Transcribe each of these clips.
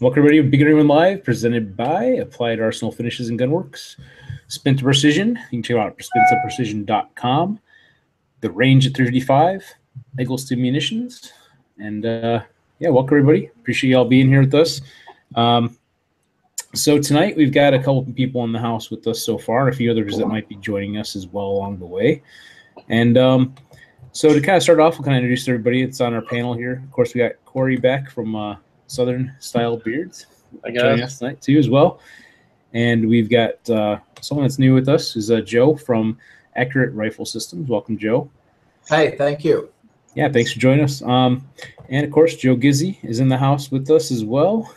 Welcome everybody to BigGunner81 Live, presented by Applied Arsenal Finishes and Gunworks. Spin to Precision, you can check out spintoprecision.com. The range at 355, Eggleston Munitions. And yeah, welcome everybody. Appreciate y'all being here with us. So tonight we've got a couple of people in the house with us so far, a few others that might be joining us as well along the way. And so to kind of start off, we'll kind of introduce everybody that's on our panel here. Of course, we got Corey Beck from Southern Style Beards joining us tonight too as well. And we've got someone that's new with us is Joe from Accurate Rifle Systems. Welcome, Joe. Hey, thank you. Yeah, thanks for joining us. And of course, Joe Gizzy is in the house with us as well,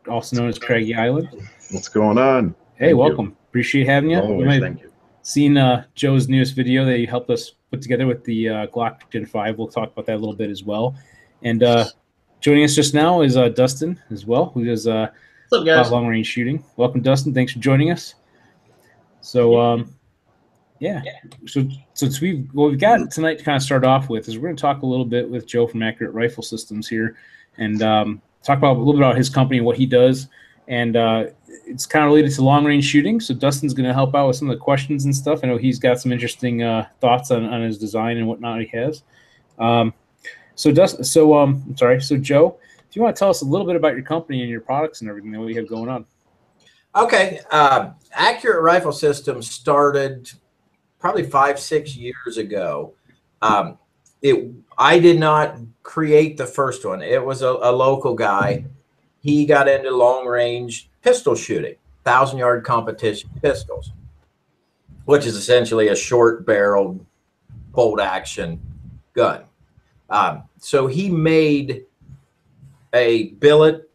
also known as Craggy Island. What's going on? Hey, welcome. Appreciate having you. Always, thank you. Seen Joe's newest video that he helped us put together with the Glock Gen 5. We'll talk about that a little bit as well. And joining us just now is Dustin as well, who does long range shooting. Welcome, Dustin. Thanks for joining us. So yeah, so what we've got tonight to kind of start off with is we're going to talk a little bit with Joe from Accurate Rifle Systems here, and talk about a little bit about his company and what he does. And it's kind of related to long range shooting. So Dustin's going to help out with some of the questions and stuff. I know he's got some interesting thoughts on his design and whatnot he has. So Joe, if you want to tell us a little bit about your company and your products and everything that we have going on. Okay. Accurate Rifle Systems started probably 5-6 years ago. I did not create the first one. It was a local guy. He got into long range pistol shooting, 1,000-yard competition pistols, which is essentially a short barreled bolt action gun. So he made a billet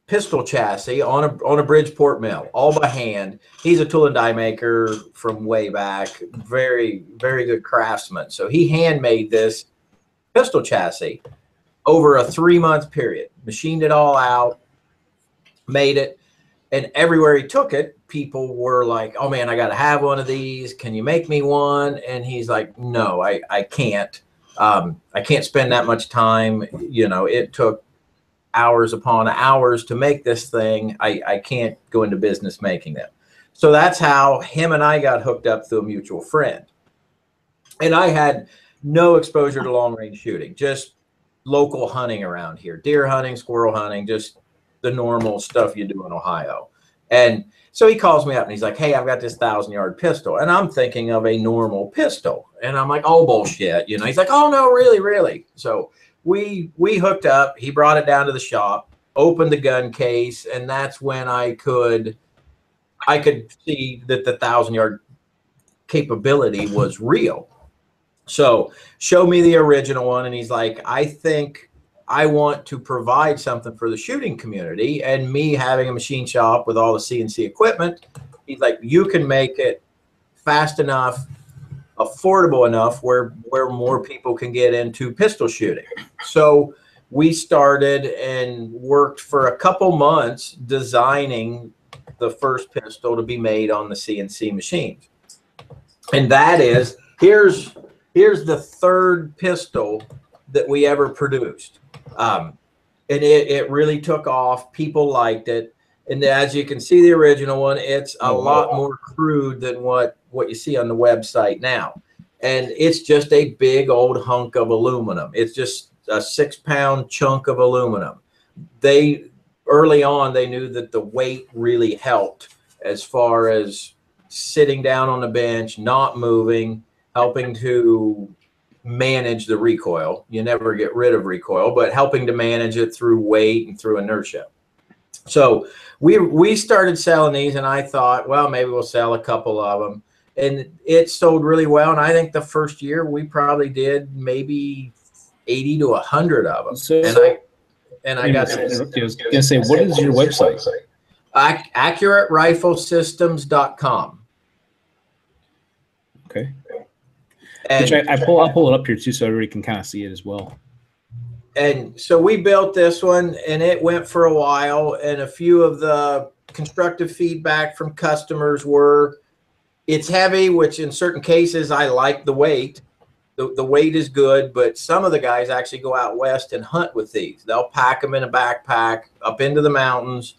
pistol chassis on a Bridgeport mill, all by hand. He's a tool and die maker from way back, very, very good craftsman. So he handmade this pistol chassis over a 3-month period, machined it all out, made it, and everywhere he took it, people were like, oh man, I got to have one of these. Can you make me one? And he's like, no, I can't. I can't spend that much time. You know, it took hours upon hours to make this thing. I can't go into business making them. So that's how him and I got hooked up through a mutual friend. And I had no exposure to long range shooting, just local hunting around here, deer hunting, squirrel hunting, just the normal stuff you do in Ohio. And so he calls me up and he's like, hey, I've got this 1,000-yard pistol. And I'm thinking of a normal pistol. And I'm like, oh, bullshit. You know, he's like, oh, no, really, really. So we hooked up. He brought it down to the shop, opened the gun case, and that's when I could see that the 1,000-yard capability was real. So show me the original one. And he's like, I think I want to provide something for the shooting community, and me having a machine shop with all the CNC equipment, he's like, you can make it fast enough, affordable enough where more people can get into pistol shooting. So we started and worked for a couple months designing the first pistol to be made on the CNC machines. And that is, here's the third pistol that we ever produced. And it really took off. People liked it. And as you can see, the original one, it's a lot more crude than what you see on the website now. And it's just a big old hunk of aluminum. It's just a 6-pound chunk of aluminum. Early on, they knew that the weight really helped as far as sitting down on the bench, not moving, helping to manage the recoil. You never get rid of recoil, but helping to manage it through weight and through inertia. So we started selling these, and I thought, well, maybe we'll sell a couple of them. And it sold really well. And I think the first year we probably did maybe 80 to 100 of them. So, I got I was going to say, what is your website? AccurateRifleSystems.com. Okay. And I'll pull it up here too, so everybody can kind of see it as well. And so we built this one, and it went for a while. And a few of the constructive feedback from customers were, it's heavy, which in certain cases I like the weight. The weight is good, but some of the guys actually go out west and hunt with these. They'll pack them in a backpack up into the mountains,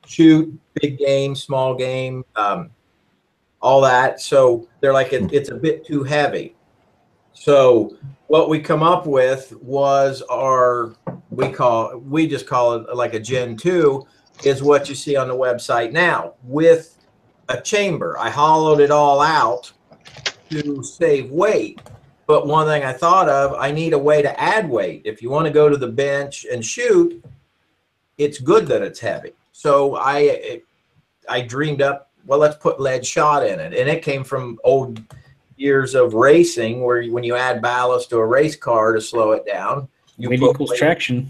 shoot big game, small game, all that. So they're like, it's a bit too heavy. So what we come up with was we just call it like a Gen 2, is what you see on the website now with a chamber. I hollowed it all out to save weight. But one thing I thought of, I need a way to add weight. If you want to go to the bench and shoot, it's good that it's heavy. So I dreamed up, well, let's put lead shot in it. And it came from old years of racing where when you add ballast to a race car to slow it down, you weight put equals weight. Traction.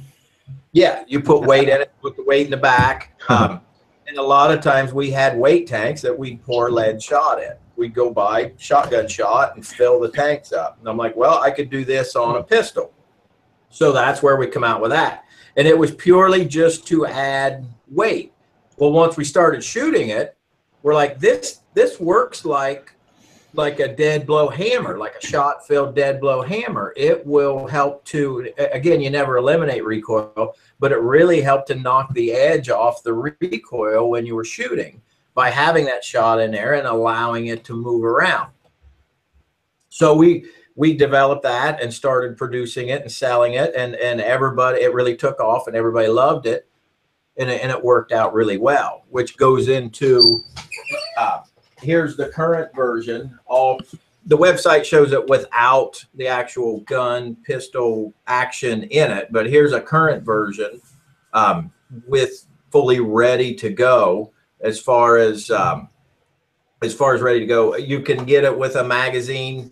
Yeah, you put weight in it, put the weight in the back. And a lot of times we had weight tanks that we'd pour lead shot in. We'd go buy shotgun shot and fill the tanks up. And I'm like, well, I could do this on a pistol. So that's where we come out with that. And it was purely just to add weight. Well, once we started shooting it, we're like, this works like a dead blow hammer, like a shot filled dead blow hammer. It will help to, again, you never eliminate recoil, but it really helped to knock the edge off the recoil when you were shooting by having that shot in there and allowing it to move around. So we developed that and started producing it and selling it, and everybody, it really took off and everybody loved it, and it worked out really well, which goes into here's the current version. The website shows it without the actual gun pistol action in it, but here's a current version with fully ready to go. As far as ready to go, you can get it with a magazine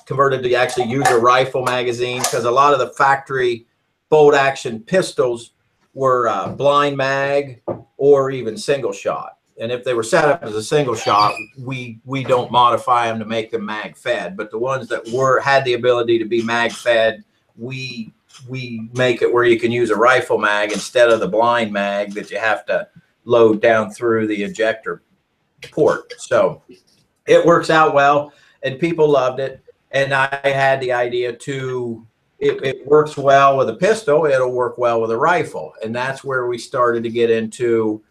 converted to actually use a rifle magazine, because a lot of the factory bolt action pistols were blind mag or even single shot. And if they were set up as a single shot, we don't modify them to make them mag fed. But the ones that had the ability to be mag fed, we make it where you can use a rifle mag instead of the blind mag that you have to load down through the ejector port. So it works out well, and people loved it. And I had the idea to, it works well with a pistol, it'll work well with a rifle. And that's where we started to get into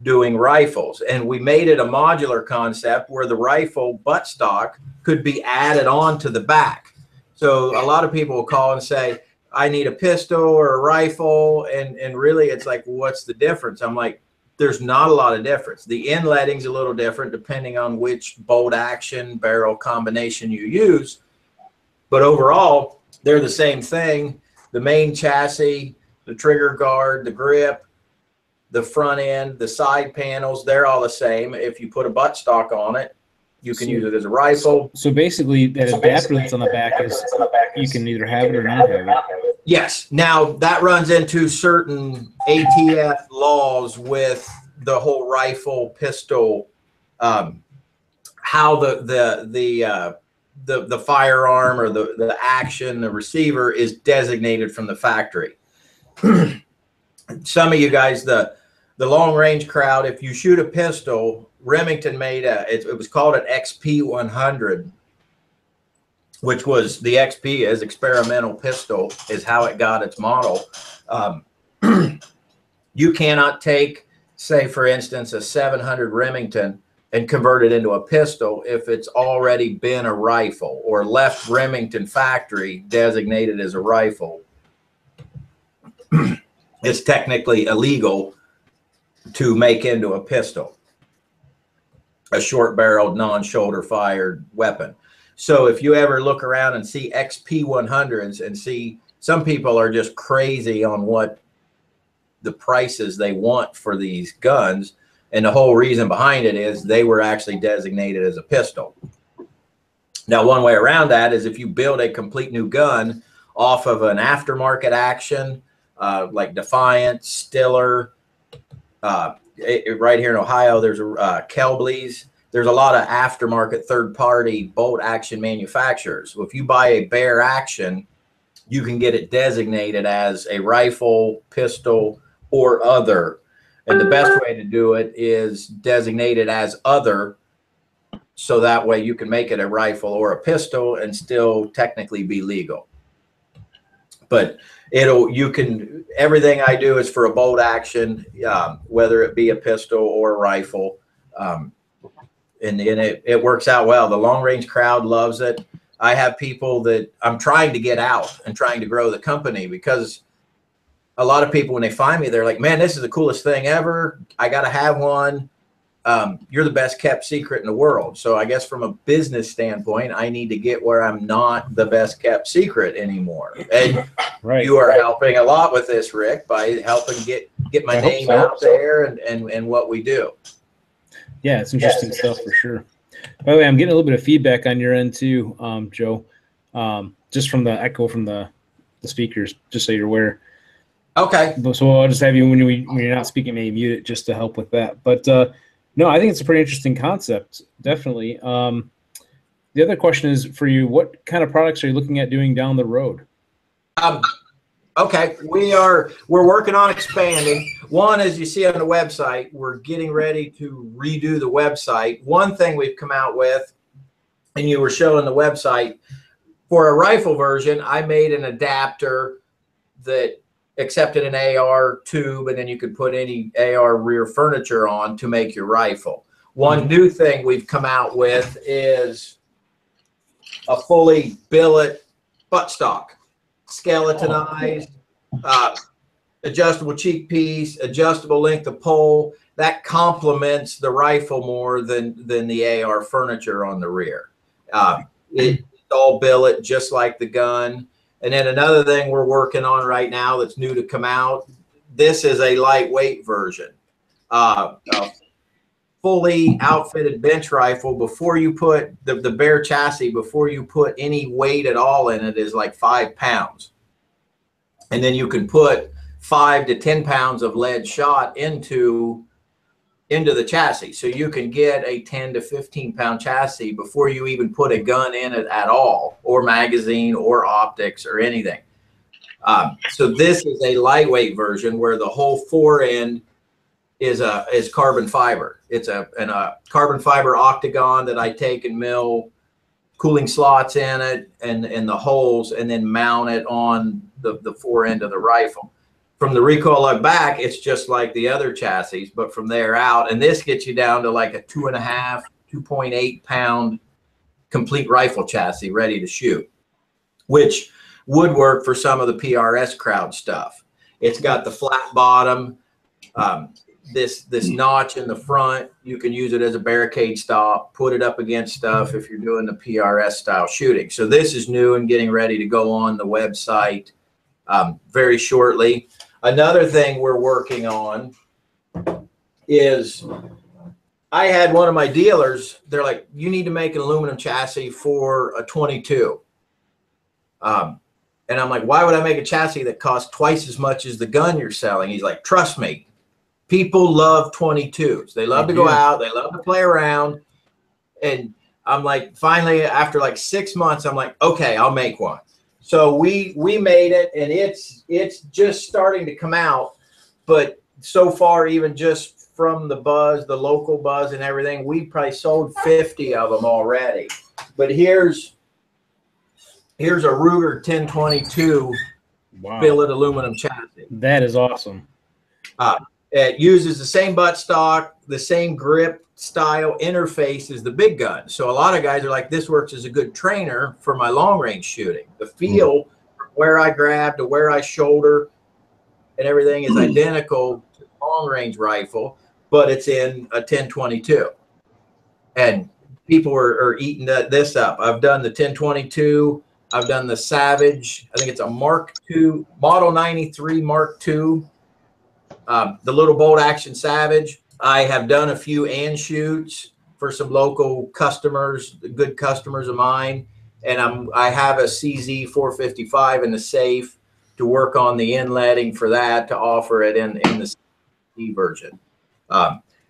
doing rifles. And we made it a modular concept where the rifle buttstock could be added on to the back. So a lot of people will call and say, I need a pistol or a rifle. And really it's like, what's the difference? I'm like, there's not a lot of difference. The inletting's a little different depending on which bolt action barrel combination you use. But overall, they're the same thing. The main chassis, the trigger guard, the grip, the front end, the side panels, they're all the same. If you put a buttstock on it, you can use it as a rifle. So basically that adapter that's on the back is, you can either have it or not have it. Yes. Now that runs into certain ATF laws with the whole rifle pistol, how the firearm or the action, the receiver is designated from the factory. Some of you guys, the long range crowd, if you shoot a pistol, Remington made it was called an XP100, which was the XP as experimental pistol is how it got its model. You cannot take, say for instance, a 700 Remington and convert it into a pistol if it's already been a rifle or left Remington factory designated as a rifle. It's technically illegal to make into a pistol, a short-barreled, non-shoulder fired weapon. So if you ever look around and see XP100s and see, some people are just crazy on what the prices they want for these guns. And the whole reason behind it is they were actually designated as a pistol. Now, one way around that is if you build a complete new gun off of an aftermarket action, like Defiant, Stiller, right here in Ohio, there's Kelbley's. There's a lot of aftermarket third-party bolt action manufacturers. So if you buy a Bear Action, you can get it designated as a rifle, pistol, or other. And the best way to do it is designated as other so that way you can make it a rifle or a pistol and still technically be legal. But everything I do is for a bolt action, whether it be a pistol or a rifle. And it works out well. The long range crowd loves it. I have people that I'm trying to get out and trying to grow the company, because a lot of people, when they find me, they're like, man, this is the coolest thing ever. I got to have one. You're the best kept secret in the world. So I guess from a business standpoint, I need to get where I'm not the best kept secret anymore. And you are helping a lot with this, Rick, by helping get my name out there and what we do. Yeah, it's interesting stuff for sure. By the way, I'm getting a little bit of feedback on your end too, Joe, just from the echo from the speakers, just so you're aware. Okay. So I'll just have you, when you're not speaking, maybe mute it just to help with that. But no, I think it's a pretty interesting concept, definitely. The other question is for you, what kind of products are you looking at doing down the road? Okay, we're working on expanding. One, as you see on the website, we're getting ready to redo the website. One thing we've come out with, and you were showing the website, for a rifle version, I made an adapter that accepted an AR tube, and then you could put any AR rear furniture on to make your rifle. One new thing we've come out with is a fully billet buttstock, skeletonized, adjustable cheek piece, adjustable length of pole. That complements the rifle more than the AR furniture on the rear. It's all billet, just like the gun. And then another thing we're working on right now that's new to come out, this is a lightweight version. A fully outfitted bench rifle, before you put the bare chassis, before you put any weight at all in it, is like 5 pounds. And then you can put 5 to 10 pounds of lead shot into the chassis. So you can get a 10 to 15 pound chassis before you even put a gun in it at all, or magazine or optics or anything. So this is a lightweight version where the whole forend is carbon fiber. It's a carbon fiber octagon that I take and mill cooling slots in it and the holes, and then mount it on the forend of the rifle. From the recoil lug back, it's just like the other chassis, but from there out, and this gets you down to like a 2.5, 2.8 pound complete rifle chassis ready to shoot, which would work for some of the PRS crowd stuff. It's got the flat bottom, this notch in the front. You can use it as a barricade stop, put it up against stuff if you're doing the PRS style shooting. So this is new and getting ready to go on the website very shortly. Another thing we're working on is, I had one of my dealers, they're like, you need to make an aluminum chassis for a 22. And I'm like, why would I make a chassis that costs twice as much as the gun you're selling? He's like, trust me, people love 22s. They love to go out. They love to play around. And I'm like, finally, after like 6 months, I'm like, okay, I'll make one. So we made it, and it's just starting to come out. But so far, even just from the buzz, the local buzz and everything, we probably sold 50 of them already. But here's a Ruger 1022 billet aluminum chassis. That is awesome. It uses the same buttstock, the same grip style interface as the big gun. So a lot of guys are like, this works as a good trainer for my long range shooting. The feel from where I grab to where I shoulder and everything is identical to the long range rifle, but it's in a 1022. And people are eating this up. I've done the 1022. I've done the Savage. I think it's a Mark II, Model 93 Mark II. The little bolt action Savage. I have done a few and shoots for some local customers, good customers of mine, and I have a CZ 455 in the safe to work on the inletting for that, to offer it in the CZ version.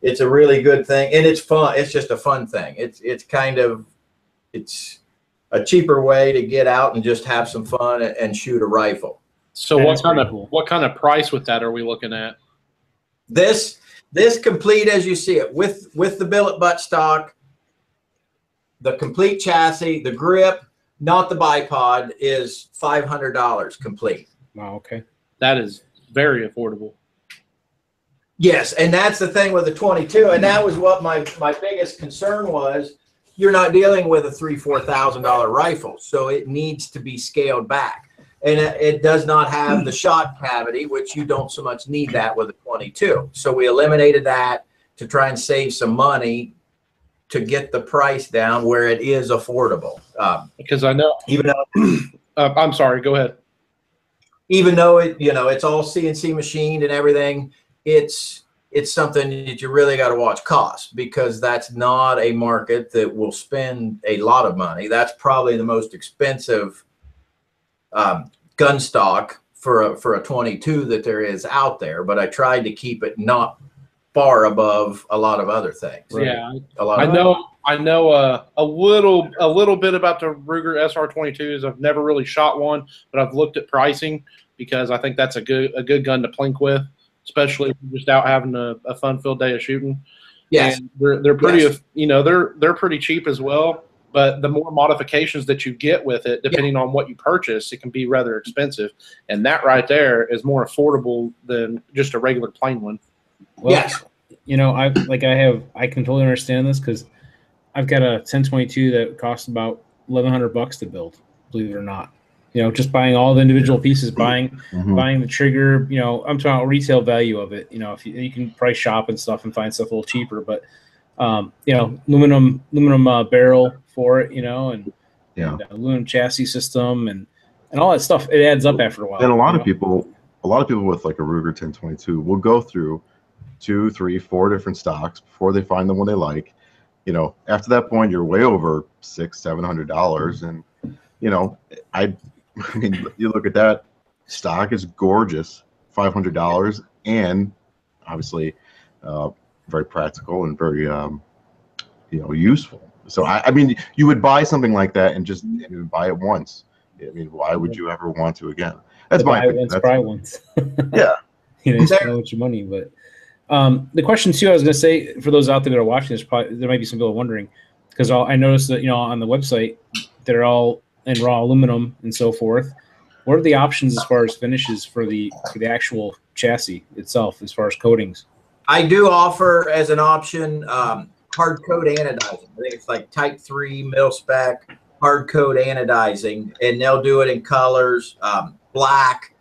It's a really good thing, and it's fun. It's just a fun thing. It's a cheaper way to get out and just have some fun and shoot a rifle. So what kind of price with that are we looking at? This complete as you see it with the billet buttstock, the complete chassis, the grip, not the bipod, is $500 complete. Wow. Okay. That is very affordable. Yes, and that's the thing with the 22, and that was what my biggest concern was. You're not dealing with a $3,000-$4,000 rifle, so it needs to be scaled back, and it does not have the shot cavity, which you don't so much need that with a 22. So we eliminated that to try and save some money to get the price down where it is affordable. Because I know, even though I'm sorry, go ahead. Even though it's all CNC machined and everything. It's something that you really got to watch cost, because that's not a market that will spend a lot of money. That's probably the most expensive gun stock for a 22 that there is out there. But I tried to keep it not far above a lot of other things. Right. Yeah, I I know a little bit about the Ruger SR22s. I've never really shot one, but I've looked at pricing because I think that's a good gun to plink with, especially if you're just out having a fun-filled day of shooting. Yes. And they're pretty, they're pretty cheap as well. But the more modifications that you get with it, depending on what you purchase, it can be rather expensive. And that right there is more affordable than just a regular plain one. Well, yes. I can totally understand this, because I've got a 1022 that costs about $1,100 to build, believe it or not. Just buying all the individual pieces, buying the trigger, I'm talking about retail value of it. If you can price shop and stuff and find stuff a little cheaper, but aluminum barrel for it, and aluminum chassis system and all that stuff, it adds up after a while. And a lot of people with like a Ruger 1022 will go through 2, 3, 4 different stocks before they find the one they like. After that point, you're way over $600-$700, and I mean, you look at that stock is gorgeous, $500, and obviously very practical and very useful. So I mean, you would buy something like that and just buy it once. I mean, why would you ever want to again? That's my opinion. Try once. Yeah. You spend with your money, but the question too, I was going to say, for those out there that are watching this, there might be some people wondering, because I noticed that on the website they're all in raw aluminum and so forth. What are the options as far as finishes for the actual chassis itself, as far as coatings? I do offer as an option hard coat anodizing. I think it's like Type 3 mil spec hard coat anodizing, and they'll do it in colors, black.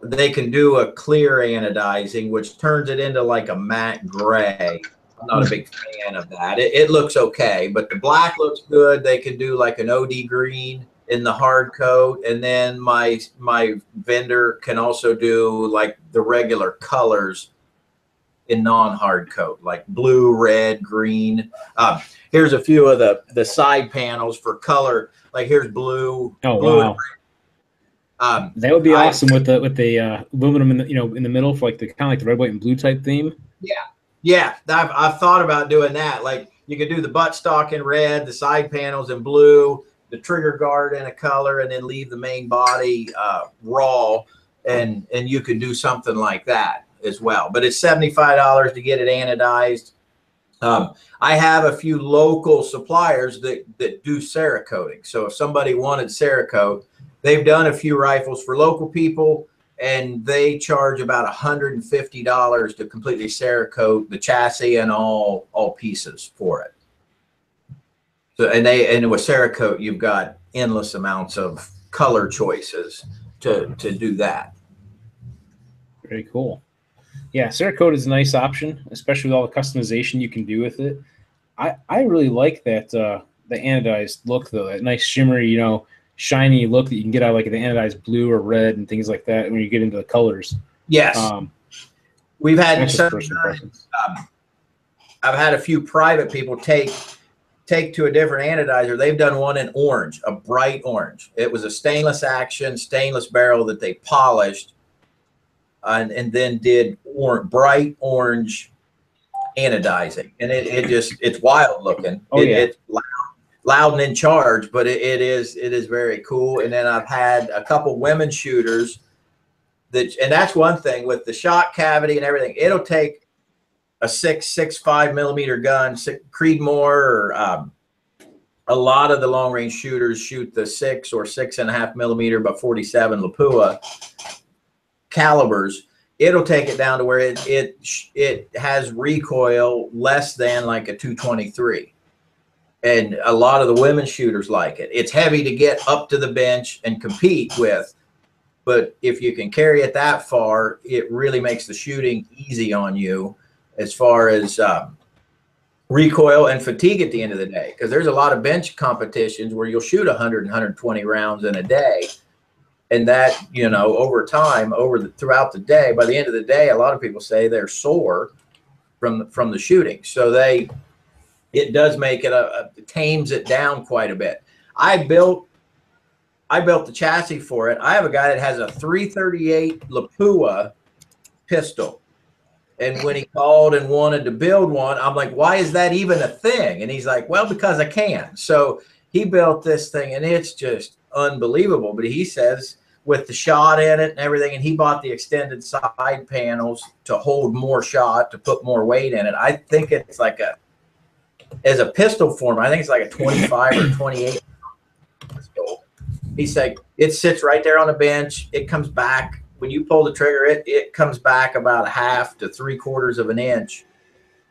They can do a clear anodizing, which turns it into like a matte gray. I'm not a big fan of that. It looks okay, but the black looks good. They can do like an OD green in the hard coat, and then my vendor can also do like the regular colors in non-hard coat, like blue, red, green. Here's a few of the side panels for color. Like here's blue. Oh, blue wow. That would be awesome with the aluminum in the middle, for like the kind of like the red, white, and blue type theme. Yeah, I've thought about doing that. Like you could do the buttstock in red, the side panels in blue, the trigger guard in a color, and then leave the main body raw, and you could do something like that as well. But it's $75 to get it anodized. I have a few local suppliers that do Cerakoting. So if somebody wanted Cerakote, they've done a few rifles for local people, and they charge about $150 to completely Cerakote the chassis and all pieces for it. So and with Cerakote, you've got endless amounts of color choices to do that. Very cool. Yeah, Cerakote is a nice option, especially with all the customization you can do with it. I really like that the anodized look, though, that nice shimmery, shiny look that you can get out of like the anodized blue or red and things like that when you get into the colors. Yes. We've had I've had a few private people take to a different anodizer. They've done one in orange, a bright orange. It was a stainless barrel that they polished and then did bright orange anodizing. And it's wild looking. It's loud and in charge, but it is very cool. And then I've had a couple women shooters and that's one thing with the shot cavity and everything. It'll take a 6.5 millimeter gun, Creedmoor or a lot of the long range shooters shoot the 6 or 6.5 millimeter by 47 Lapua calibers. It'll take it down to where it has recoil less than like a 223. And a lot of the women shooters like it. It's heavy to get up to the bench and compete with, but if you can carry it that far, it really makes the shooting easy on you as far as recoil and fatigue at the end of the day. Because there's a lot of bench competitions where you'll shoot 100 and 120 rounds in a day. And that, you know, over time, throughout the day, by the end of the day, a lot of people say they're sore from the shooting. So it does make it tames it down quite a bit. I built the chassis for it. I have a guy that has a 338 Lapua pistol. And when he called and wanted to build one, I'm like, why is that even a thing? And he's like, well, because I can. So he built this thing, and it's just unbelievable. But he says with the shot in it and everything, and he bought the extended side panels to hold more shot, to put more weight in it. I think it's like as a pistol form, I think it's like a 25 or 28 pistol. He's like, it sits right there on the bench. It comes back. When you pull the trigger, it comes back about 1/2 to 3/4 of an inch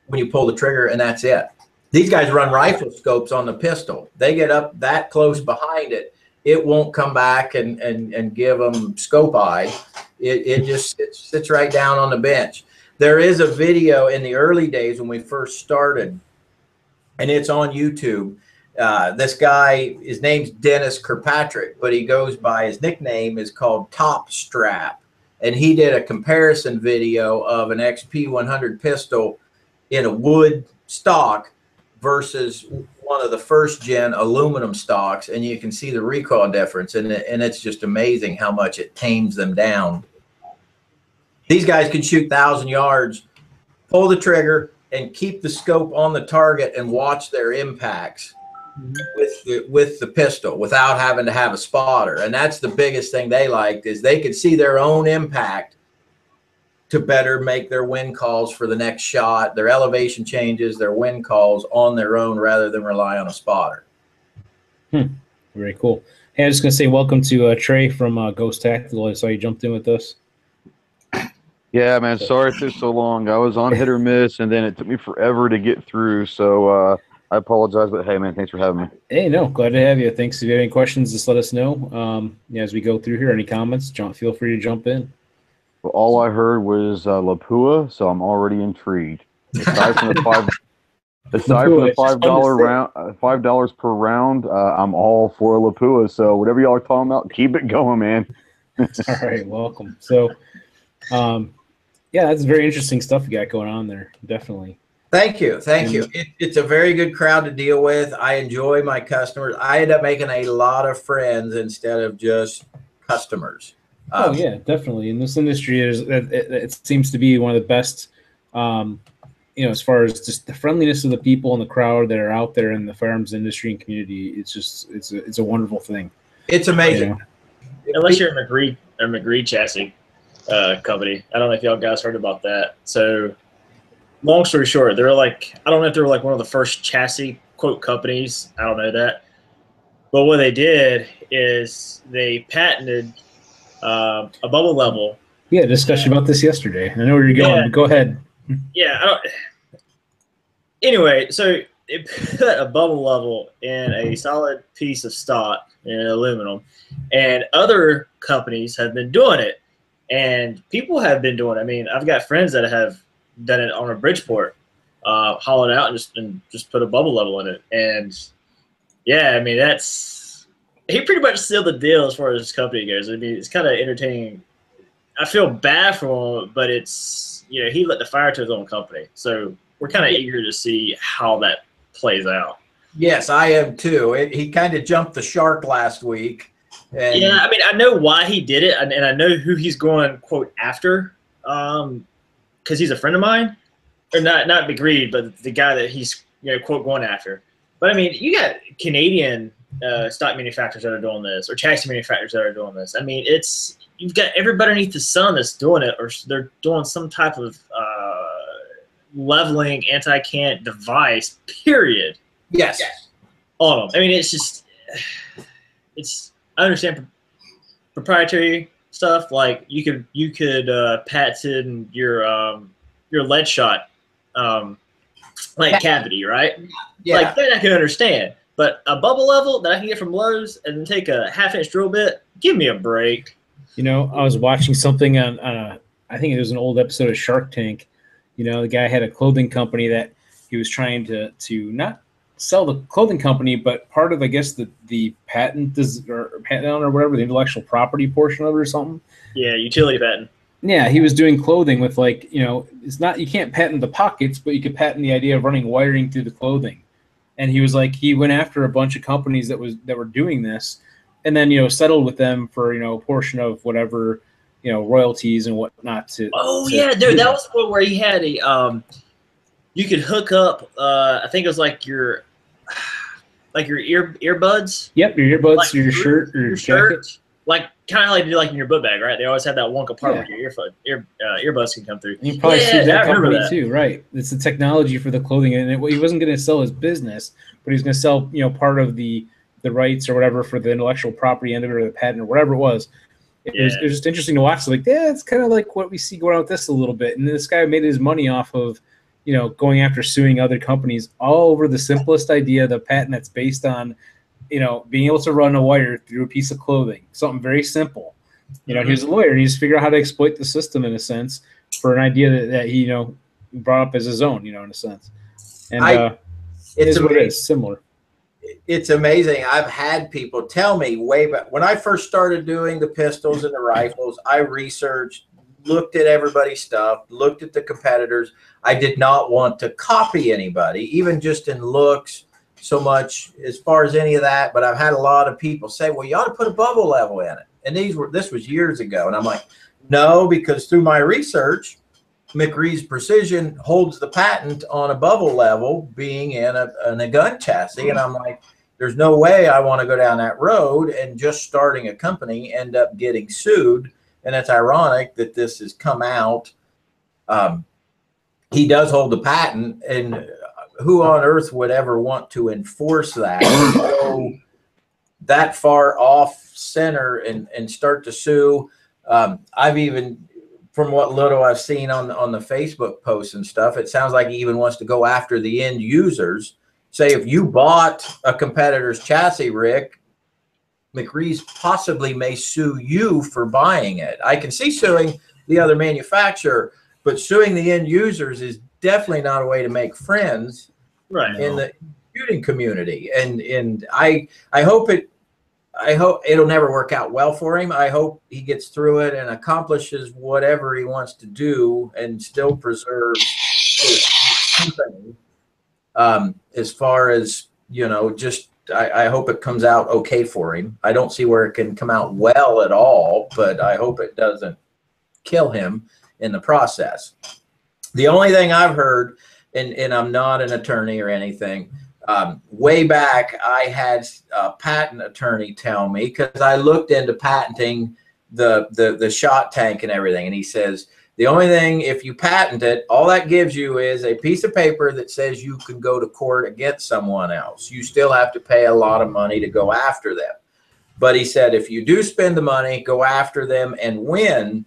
when you pull the trigger, and that's it. These guys run rifle scopes on the pistol. They get up that close behind it, it won't come back and give them scope eye. It just sits right down on the bench. There is a video in the early days when we first started, and it's on YouTube. This guy, his name's Dennis Kirkpatrick, but he goes by, his nickname is called Top Strap. And he did a comparison video of an XP100 pistol in a wood stock versus one of the first gen aluminum stocks. And you can see the recoil difference. And it's just amazing how much it tames them down. These guys can shoot 1,000 yards, pull the trigger, and keep the scope on the target and watch their impacts with the pistol without having to have a spotter. And that's the biggest thing they liked, is they could see their own impact to better make their wind calls for the next shot, their elevation changes, their wind calls on their own rather than rely on a spotter. Very cool. Hey, I was just going to say welcome to Trey from Ghost Tactical. I saw you jumped in with us. Yeah, man, sorry it took so long. I was on hit or miss, and then it took me forever to get through, so I apologize, but hey, man, thanks for having me. Hey, no, glad to have you. Thanks. If you have any questions, just let us know. Yeah, as we go through here, any comments, feel free to jump in. Well, all I heard was Lapua, so I'm already intrigued. Aside from the $5 round, $5 per round, I'm all for Lapua. So whatever y'all are talking about, keep it going, man. All right, welcome. So, yeah, that's very interesting stuff you got going on there. Definitely. Thank you. Thank you. It's a very good crowd to deal with. I enjoy my customers. I end up making a lot of friends instead of just customers. Oh, yeah, definitely. In this industry, it seems to be one of the best, you know, as far as just the friendliness of the people in the crowd that are out there in the firearms industry and community. It's just, it's a wonderful thing. It's amazing. You know? Unless you're a McGree chassis company. I don't know if y'all guys heard about that. So, long story short, they're like, I don't know if they were like one of the first chassis quote companies. I don't know that. But what they did is they patented a bubble level. We had a discussion about this yesterday. I know where you're going, but go ahead. Yeah. Anyway, so it put a bubble level in a solid piece of stock in aluminum, and other companies have been doing it, and people have been doing it. I mean, I've got friends that have done it on a Bridgeport, hollowed out and just put a bubble level in it. And yeah, I mean, he pretty much sealed the deal as far as his company goes. I mean, it's kind of entertaining. I feel bad for him, but it's, you know, he lit the fire to his own company. So we're kind of eager to see how that plays out. Yes, I am too. He kind of jumped the shark last week. And yeah, I mean, I know why he did it, and I know who he's going, quote, after, because he's a friend of mine. Or not McGreed, but the guy that he's, you know, quote, going after. But, I mean, you got Canadian stock manufacturers that are doing this, or chassis manufacturers that are doing this. I mean, you've got everybody underneath the sun that's doing it, or they're doing some type of leveling anti-cant device, period. Yes. on them. I mean, it's just, I understand proprietary stuff. Like you could patent your lead shot, like cavity, right? Yeah. Like that I can understand. But a bubble level that I can get from Lowe's and then take a 1/2-inch drill bit, give me a break. You know, I was watching something on I think it was an old episode of Shark Tank. You know, the guy had a clothing company that he was trying to not sell the clothing company, but part of, I guess, the patent or patent or whatever, the intellectual property portion of it or something. Yeah, utility patent. Yeah, he was doing clothing with, like, you know, it's not, you can't patent the pockets, but you could patent the idea of running wiring through the clothing. And he was like, he went after a bunch of companies that were doing this, and then, you know, settled with them for, you know, a portion of whatever, you know, royalties and whatnot. Yeah, dude, that was one where he had a you could hook up. I think it was like your earbuds. Yep, your earbuds, like your shirt, or your shirt, like kind of like you do like in your book bag, right? They always have that one compartment where your earbuds can come through. And you probably see that company that too, right? It's the technology for the clothing, and he wasn't going to sell his business, but he was going to sell, you know, part of the rights or whatever for the intellectual property end of it, or the patent or whatever it was. It was just interesting to watch. So like, yeah, it's kind of like what we see going on with this a little bit. And this guy made his money off of, you know, going after suing other companies all over the simplest idea, the patent that's based on, you know, being able to run a wire through a piece of clothing, something very simple. You know, he was a lawyer, and he's figured out how to exploit the system in a sense for an idea that he, you know, brought up as his own, you know, in a sense. And it's what it is, similar. It's amazing. I've had people tell me way back when I first started doing the pistols and the rifles, I researched, looked at everybody's stuff, looked at the competitors. I did not want to copy anybody, even just in looks, so much as far as any of that. But I've had a lot of people say, well, you ought to put a bubble level in it. And this was years ago. And I'm like, no, because through my research, McRee's Precision holds the patent on a bubble level being in a gun chassis. And I'm like, there's no way I want to go down that road and just starting a company end up getting sued. And it's ironic that this has come out. He does hold the patent, and who on earth would ever want to enforce that? So that far off center and start to sue. I've even, from what little I've seen on the Facebook posts and stuff, it sounds like he even wants to go after the end users. Say if you bought a competitor's chassis, Rick, McRee's possibly may sue you for buying it. I can see suing the other manufacturer, but suing the end users is definitely not a way to make friends in the shooting community. And I hope it'll never work out well for him. I hope he gets through it and accomplishes whatever he wants to do and still preserve his company. As far as, you know, just I hope it comes out okay for him. I don't see where it can come out well at all, but I hope it doesn't kill him in the process. The only thing I've heard, and I'm not an attorney or anything, way back I had a patent attorney tell me, because I looked into patenting the shot tank and everything, and he says, the only thing, if you patent it, all that gives you is a piece of paper that says you can go to court against someone else. You still have to pay a lot of money to go after them. But he said, if you do spend the money, go after them and win,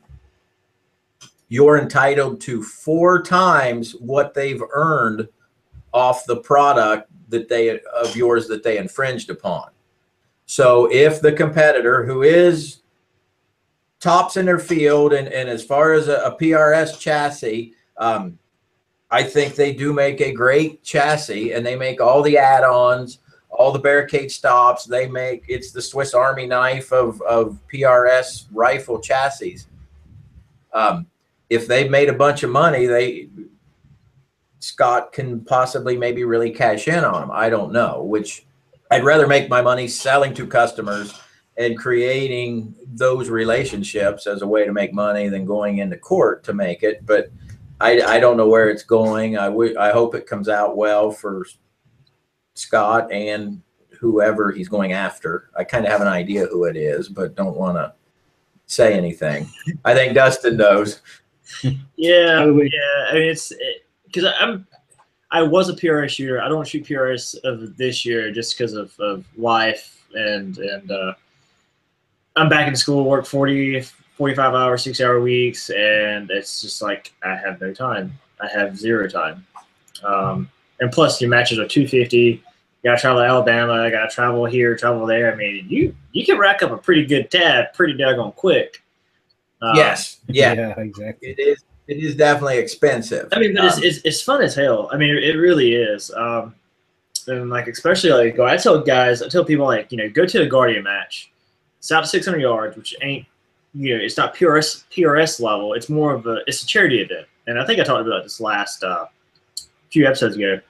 you're entitled to 4 times what they've earned off the product of yours that they infringed upon. So if the competitor, who is tops in their field, and as far as a PRS chassis, I think they do make a great chassis, and they make all the add-ons, all the barricade stops. It's the Swiss Army knife of PRS rifle chassis. If they've made a bunch of money, Scott can possibly maybe really cash in on them. I don't know, which I'd rather make my money selling to customers and creating those relationships as a way to make money than going into court to make it. But I don't know where it's going. I hope it comes out well for Scott and whoever he's going after. I kind of have an idea who it is, but don't want to say anything. I think Dustin knows. Yeah. I mean, because I was a PRS shooter. I don't shoot PRS of this year just because of life and I'm back in school, work 40, 45 hour, 6-hour weeks, and it's just like I have no time. I have zero time. And plus your matches are 250. You gotta travel to Alabama, I gotta travel here, travel there. I mean, you can rack up a pretty good tab pretty daggone quick. Yes. Yeah. Yeah, exactly. It is definitely expensive. I mean, but it's fun as hell. I mean, it really is. And like, especially like, I tell people like, go to a Guardian match. It's out to 600 yards, which ain't, it's not PRS level. It's more of it's a charity event. And I think I talked about this last few episodes ago.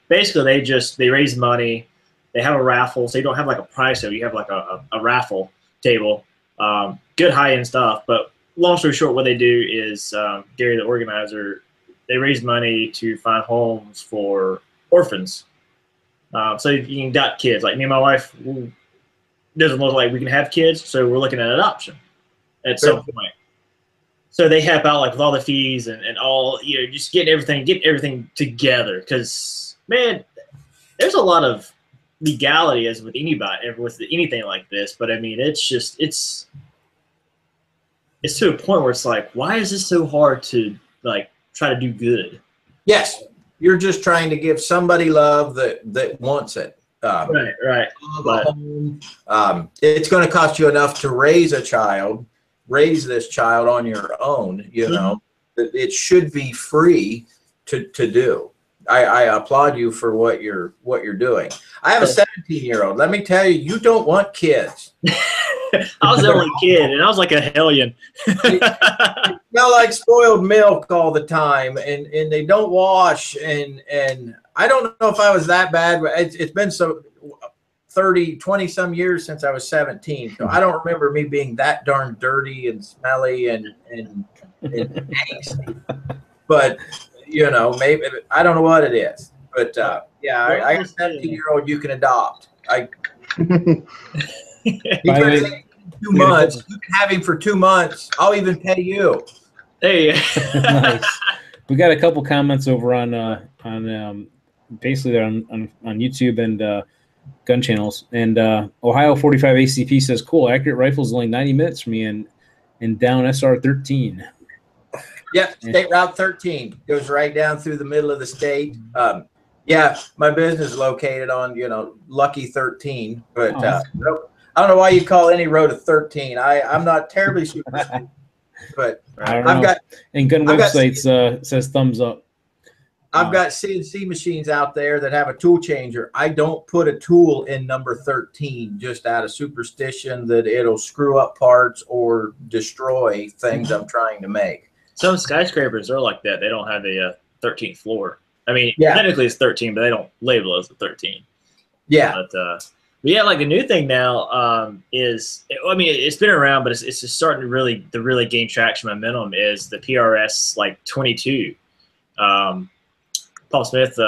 Basically, they raise money. They have a raffle. So you don't have like a prize table. You have like a raffle table. Good high-end stuff. But long story short, what they do is Gary, the organizer, they raise money to find homes for orphans. So you can adopt kids. Like me and my wife doesn't look like we can have kids, so we're looking at adoption at some point. So they help out like with all the fees and all, just getting everything together. Because man, there's a lot of legality as with anybody, with anything like this. But I mean, it's to a point where it's like, why is this so hard to like try to do good? Yes, you're just trying to give somebody love that wants it. Right. It's going to cost you enough to raise this child on your own. It should be free to do. I applaud you for what you're doing. I have a 17-year-old. Let me tell you, you don't want kids. I was the only kid, and I was like a hellion. They smell like spoiled milk all the time, and they don't wash. And I don't know if I was that bad, but it's been 20 some years since I was 17. So I don't remember me being that darn dirty and smelly and angsty. But maybe I don't know what it is. But yeah, I got a 17-year-old you can adopt. By the way, 2 months. You can have him for 2 months. I'll even pay you. Hey, nice. We got a couple comments over on basically they're on YouTube and gun channels. And Ohio 45 ACP says, "Cool, accurate rifles only 90 minutes for me and down SR 13." Yep, State Route 13 goes right down through the middle of the state. Yeah, my business is located on Lucky 13, but I don't know why you call any road a 13. I'm not terribly superstitious, but I've got and gun websites says thumbs up. I've got CNC machines out there that have a tool changer. I don't put a tool in number 13 just out of superstition that it'll screw up parts or destroy things I'm trying to make. Some skyscrapers are like that. They don't have a 13th floor. I mean, technically it's 13, but they don't label it as a 13. Yeah. But yeah, like the new thing now is, I mean, it's been around, but it's just starting to really gain traction, momentum, is the PRS like 22. Paul Smith,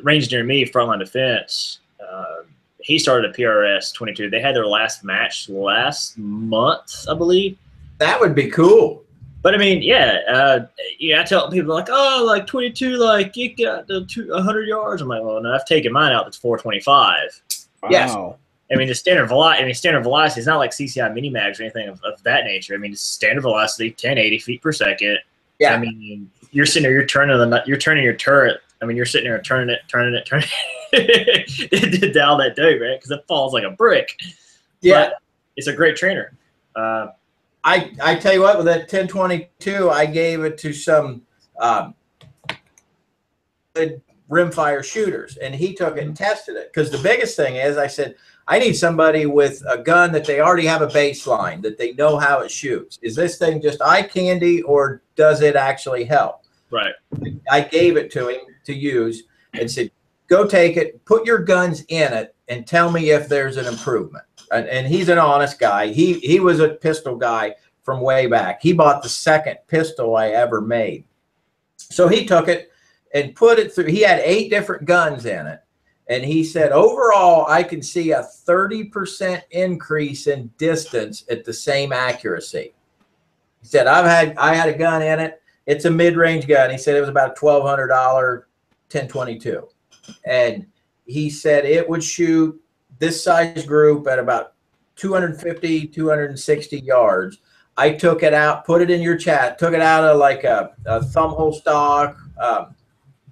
range near me, Frontline Defense, he started a PRS 22. They had their last match last month, I believe. That would be cool. But I mean, yeah, I tell people like, oh, like 22, like you got the 100 yards. I'm like, well, no, I've taken mine out. That's 425. Wow. Yes. I mean, the standard velocity is not like CCI mini mags or anything of that nature. I mean, it's standard velocity, 1080 feet per second. Yeah. I mean, you're sitting there, you're turning your turret. I mean, you're sitting there turning it down that dope, right? Because it falls like a brick. Yeah. But it's a great trainer. I tell you what, with that 1022, I gave it to some good rimfire shooters, and he took it and tested it. Because the biggest thing is, I said, I need somebody with a gun that they already have a baseline, that they know how it shoots. Is this thing just eye candy, or does it actually help? Right. I gave it to him to use and said, go take it, put your guns in it, and tell me if there's an improvement. And he's an honest guy. He was a pistol guy from way back. He bought the second pistol I ever made. So he took it and put it through. He had 8 different guns in it. And he said, overall, I can see a 30% increase in distance at the same accuracy. He said, I had a gun in it. It's a mid-range gun. He said it was about a $1,200 1022. And he said it would shoot this size group at about 250, 260 yards. I took it out, put it in your chat, took it out of like a thumb hole stock,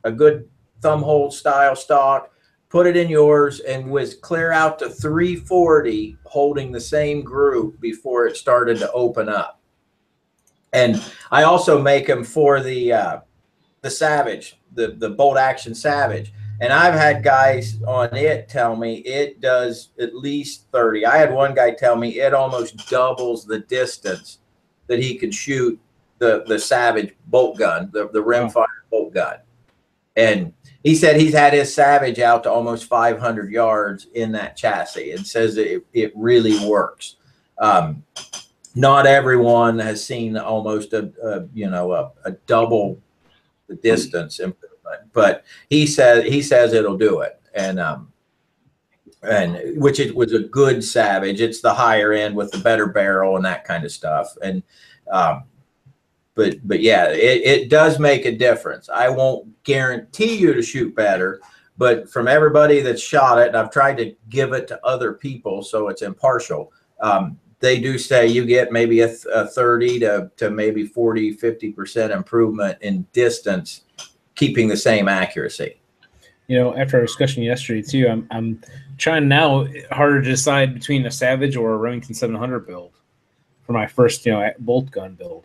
a good thumb hole style stock, put it in yours, and was clear out to 340 holding the same group before it started to open up. And I also make them for the Savage, the bolt action Savage. And I've had guys on it tell me it does at least 30. I had one guy tell me it almost doubles the distance that he could shoot the Savage bolt gun, the rimfire bolt gun. And he said he's had his Savage out to almost 500 yards in that chassis, and says it really works. Not everyone has seen almost a double the distance improvement, but he says it'll do it. And which it was a good Savage. It's the higher end with the better barrel and that kind of stuff. And but yeah, it does make a difference. I won't guarantee you to shoot better, but from everybody that's shot it, and I've tried to give it to other people so it's impartial, they do say you get maybe a 30 to maybe 40, 50% improvement in distance, keeping the same accuracy. You know, after our discussion yesterday too, I'm trying now harder to decide between a Savage or a Remington 700 build for my first, bolt gun build.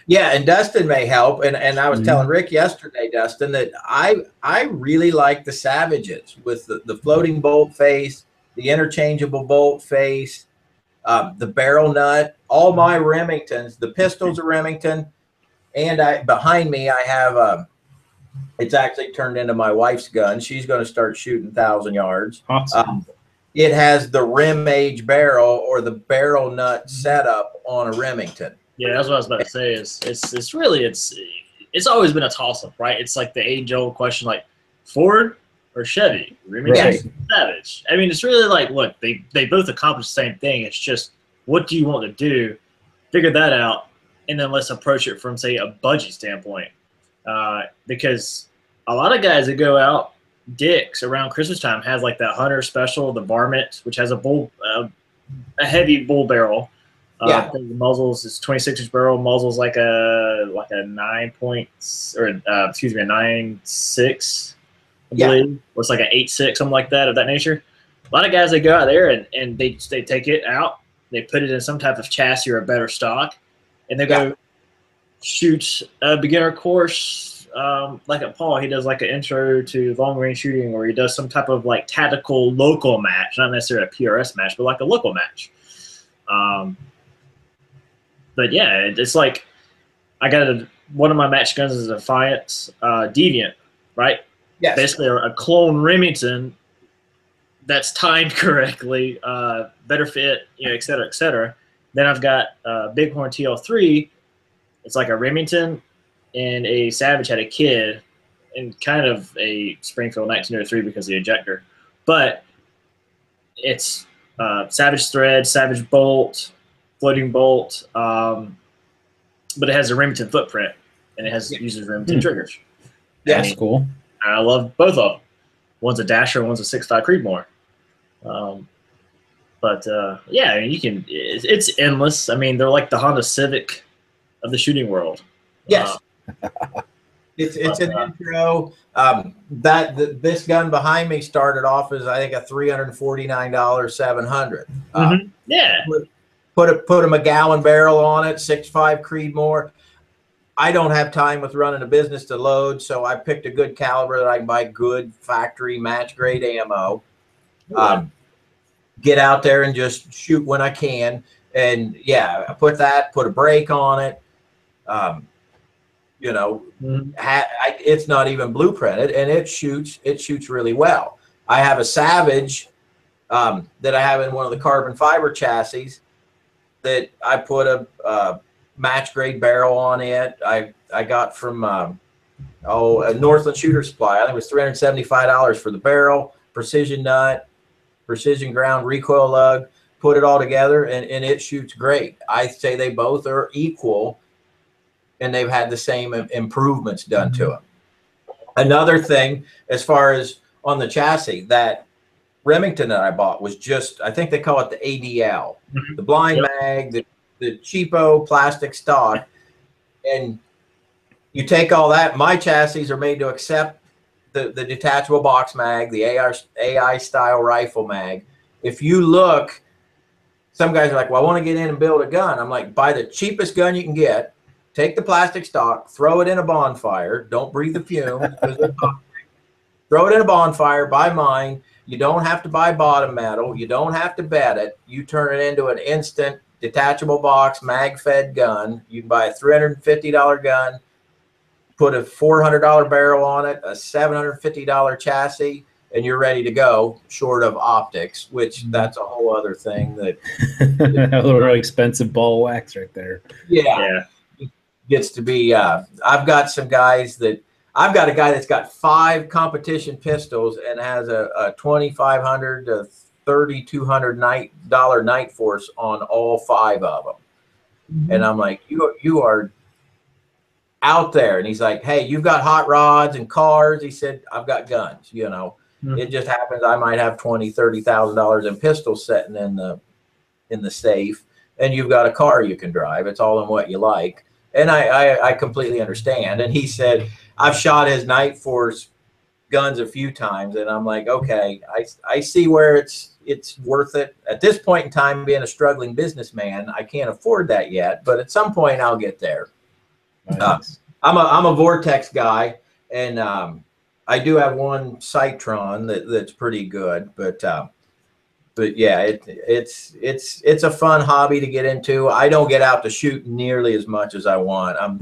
Yeah, and Dustin may help. And I was telling Rick yesterday, Dustin, that I really like the Savages with the floating bolt face, the interchangeable bolt face, the barrel nut. All my Remingtons, the pistols are Remington, and behind me I have it's actually turned into my wife's gun. She's going to start shooting 1,000 yards. Awesome. It has the rim age barrel or the barrel nut setup on a Remington. Yeah, that's what I was about to say. It's always been a toss up, right? It's like the age old question, like Ford or Chevy, Remington, Savage. I mean, it's really like, look, they both accomplish the same thing. It's just, what do you want to do? Figure that out, and then let's approach it from, say, a budget standpoint. Because a lot of guys that go out, Dick's around Christmas time has like that Hunter Special, the Varmint, which has a heavy bull barrel. The muzzles is 26-inch barrel. Muzzle's like a 9.6, I believe. Or it's like an 8.6, something like that, of that nature. A lot of guys, they go out there and they take it out, they put it in some type of chassis or a better stock, and they go shoot a beginner course. Like at Paul, he does like an intro to long range shooting, or he does some type of like tactical local match, not necessarily a PRS match, but like a local match. But yeah, it's like I got one of my match guns is a Defiance Deviant, right? Yes. Basically a clone Remington that's timed correctly, better fit, et cetera, et cetera. Then I've got Bighorn TL3. It's like a Remington and a Savage had a kid, and kind of a Springfield 1903 because of the ejector. But it's Savage thread, Savage bolt, floating bolt, but it has a Remington footprint, and it uses Remington triggers. Yeah, that's cool. I love both of them. One's a Dasher, one's a 6.5 Creedmoor. Yeah, I mean, it's endless. I mean, they're like the Honda Civic of the shooting world. Yes. It's an intro. This gun behind me started off as, I think, a $349 700. Yeah. Put a McGowan barrel on it, 6.5 Creedmoor. I don't have time with running a business to load, so I picked a good caliber that I can buy good factory match grade ammo. Get out there and just shoot when I can. And yeah, I put a brake on it. It's not even blueprinted, and it shoots really well. I have a Savage that I have in one of the carbon fiber chassis that I put a match grade barrel on it. I got from a Northland Shooter Supply. I think it was $375 for the barrel, precision nut, precision ground, recoil lug. Put it all together, and it shoots great. I say they both are equal, and they've had the same improvements done to them. Another thing, as far as on the chassis, that Remington that I bought was just, I think they call it the ADL, the blind mag, the cheapo plastic stock. And you take all that, my chassis are made to accept the detachable box mag, the AI style rifle mag. If you look, some guys are like, well, I want to get in and build a gun. I'm like, buy the cheapest gun you can get, take the plastic stock, throw it in a bonfire, don't breathe the fumes, throw it in a bonfire, buy mine. You don't have to buy bottom metal. You don't have to bed it. You turn it into an instant detachable box, mag-fed gun. You can buy a $350 gun, put a $400 barrel on it, a $750 chassis, and you're ready to go, short of optics, which that's a whole other thing. That a little really expensive ball wax right there. Yeah. Gets to be, I've got some guys that, I've got a guy that's got 5 competition pistols and has a $2,500 to $3,200 night force on all 5 of them. And I'm like, you are out there. And he's like, hey, you've got hot rods and cars. He said, I've got guns. You know, it just happens I might have $20,000, $30,000 in pistols sitting in the safe, and you've got a car you can drive. It's all in what you like. And I completely understand. And he said, I've shot his night force guns a few times, and I'm like, okay, I see where it's worth it. At this point in time, being a struggling businessman, I can't afford that yet, but at some point I'll get there. Nice. I'm a Vortex guy, and I do have one Citron that's pretty good, but yeah, it's a fun hobby to get into. I don't get out to shoot nearly as much as I want. I'm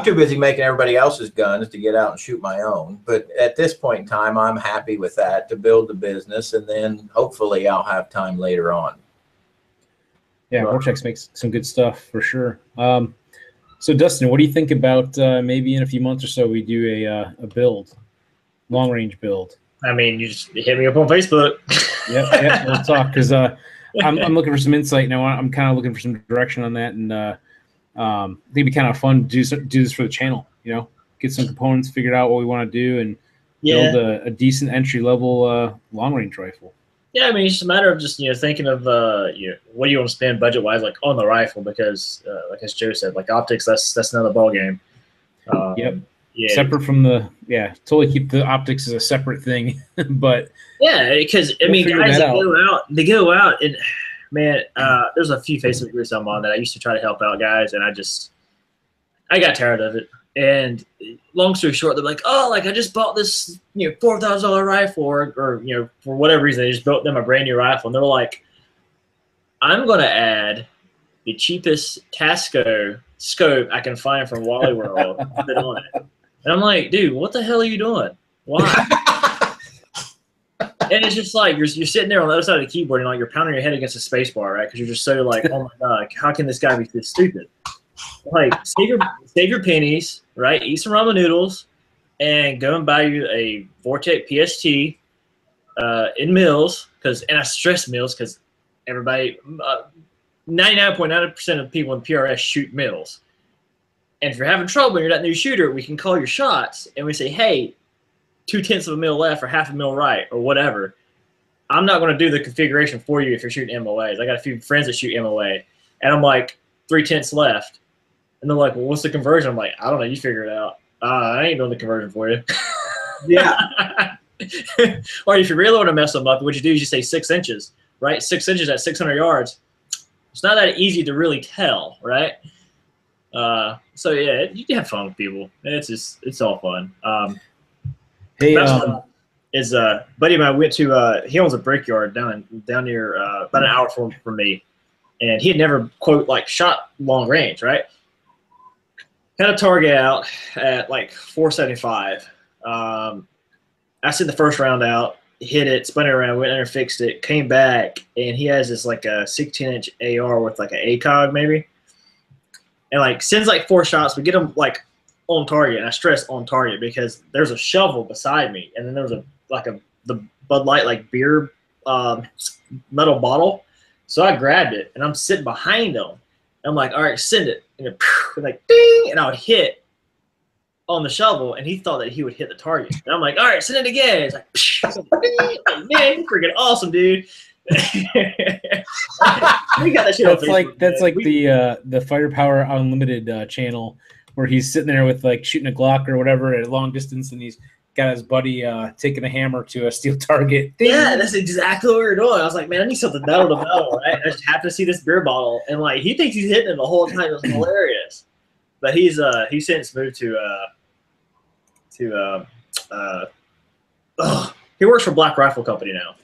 too busy making everybody else's guns to get out and shoot my own. But at this point in time, I'm happy with that to build the business, and then hopefully I'll have time later on. Yeah, Vortex makes some good stuff for sure. So Dustin, what do you think about maybe in a few months or so we do a build, long range build? I mean, you just hit me up on Facebook. Yeah, we'll talk, because I'm looking for some insight now. I'm kind of looking for some direction on that, and I think it'd be kind of fun to do this for the channel. You know, get some components, figure out what we want to do, and build a decent entry level long range rifle. Yeah, I mean, it's just a matter of just thinking of what do you want to spend budget wise, like on the rifle, because like as Joe said, like optics, that's another ball game. Yep. Yeah. Separate from totally keep the optics as a separate thing, but because I mean, guys they go out and man, there's a few Facebook groups I'm on that I used to try to help out guys, and I got tired of it. And long story short, they're like, oh, like I just bought this $4,000 rifle, or for whatever reason they just built them a brand new rifle, and they're like, I'm gonna add the cheapest Tasco scope I can find from Wally World and put on it. And I'm like, dude, what the hell are you doing? Why? And it's just like you're sitting there on the other side of the keyboard and like you're pounding your head against the space bar, right? Because you're just so like, oh my god, how can this guy be this stupid? Like save your pennies, right? Eat some ramen noodles, and go and buy you a Vortex PST in Mills. And I stress Mills because everybody, 99.9% of people in PRS shoot Mills. And if you're having trouble and you're that new shooter, we can call your shots and we say, hey, 0.2 of a mil left or half a mil right or whatever. I'm not going to do the configuration for you if you're shooting MOAs. I got a few friends that shoot MOA, and I'm like 0.3 left. And they're like, well, what's the conversion? I'm like, I don't know. You figure it out. I ain't doing the conversion for you. Yeah. Or if you really want to mess them up, what you do is you say 6 inches, right? 6 inches at 600 yards. It's not that easy to really tell, right? So yeah, you can have fun with people. It's all fun. Hey, is buddy of mine went to he owns a brickyard down near about an hour from me, and he had never quote like shot long range, right? Had a target out at like 475. I sent the first round out, hit it, spun it around, went there and fixed it, came back, and he has this like a 16-inch AR with like an ACOG maybe, and like sends like 4 shots. We get him like on target, and I stress on target because there's a shovel beside me, and then there's the Bud Light like beer metal bottle. So I grabbed it, and I'm sitting behind him. I'm like, all right, send it, and it, like ding, and I would hit on the shovel, and he thought that he would hit the target. And I'm like, all right, send it again. It's like, psh. I'm like, man, you're freaking awesome, dude. We got that shit that's on like Facebook, that's man. like the Firepower Unlimited channel where he's sitting there with like shooting a Glock or whatever at a long distance, and he's got his buddy taking a hammer to a steel target. Ding. Yeah, that's exactly what we were doing. I was like, man, I need something metal to metal, right? I just happened to see this beer bottle, and like he thinks he's hitting it the whole time. It was hilarious. But he's since moved to he works for Black Rifle Company now.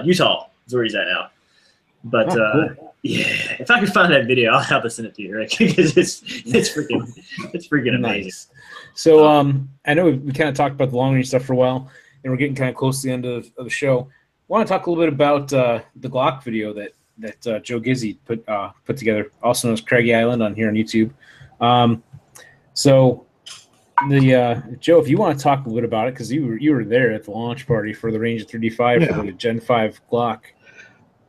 Utah is where he's at now. But cool. yeah, if I can find that video, I'll have to send it to you, Rick, because it's freaking amazing. Nice. So I know we kind of talked about the long range stuff for a while, and we're getting kind of close to the end of the show. I want to talk a little bit about the Glock video that Joe Gizzy put together, also known as Craggy Island on here on YouTube. So Joe, if you want to talk a little bit about it, because you were there at the launch party for the Ranger 355 for the Gen 5 Glock.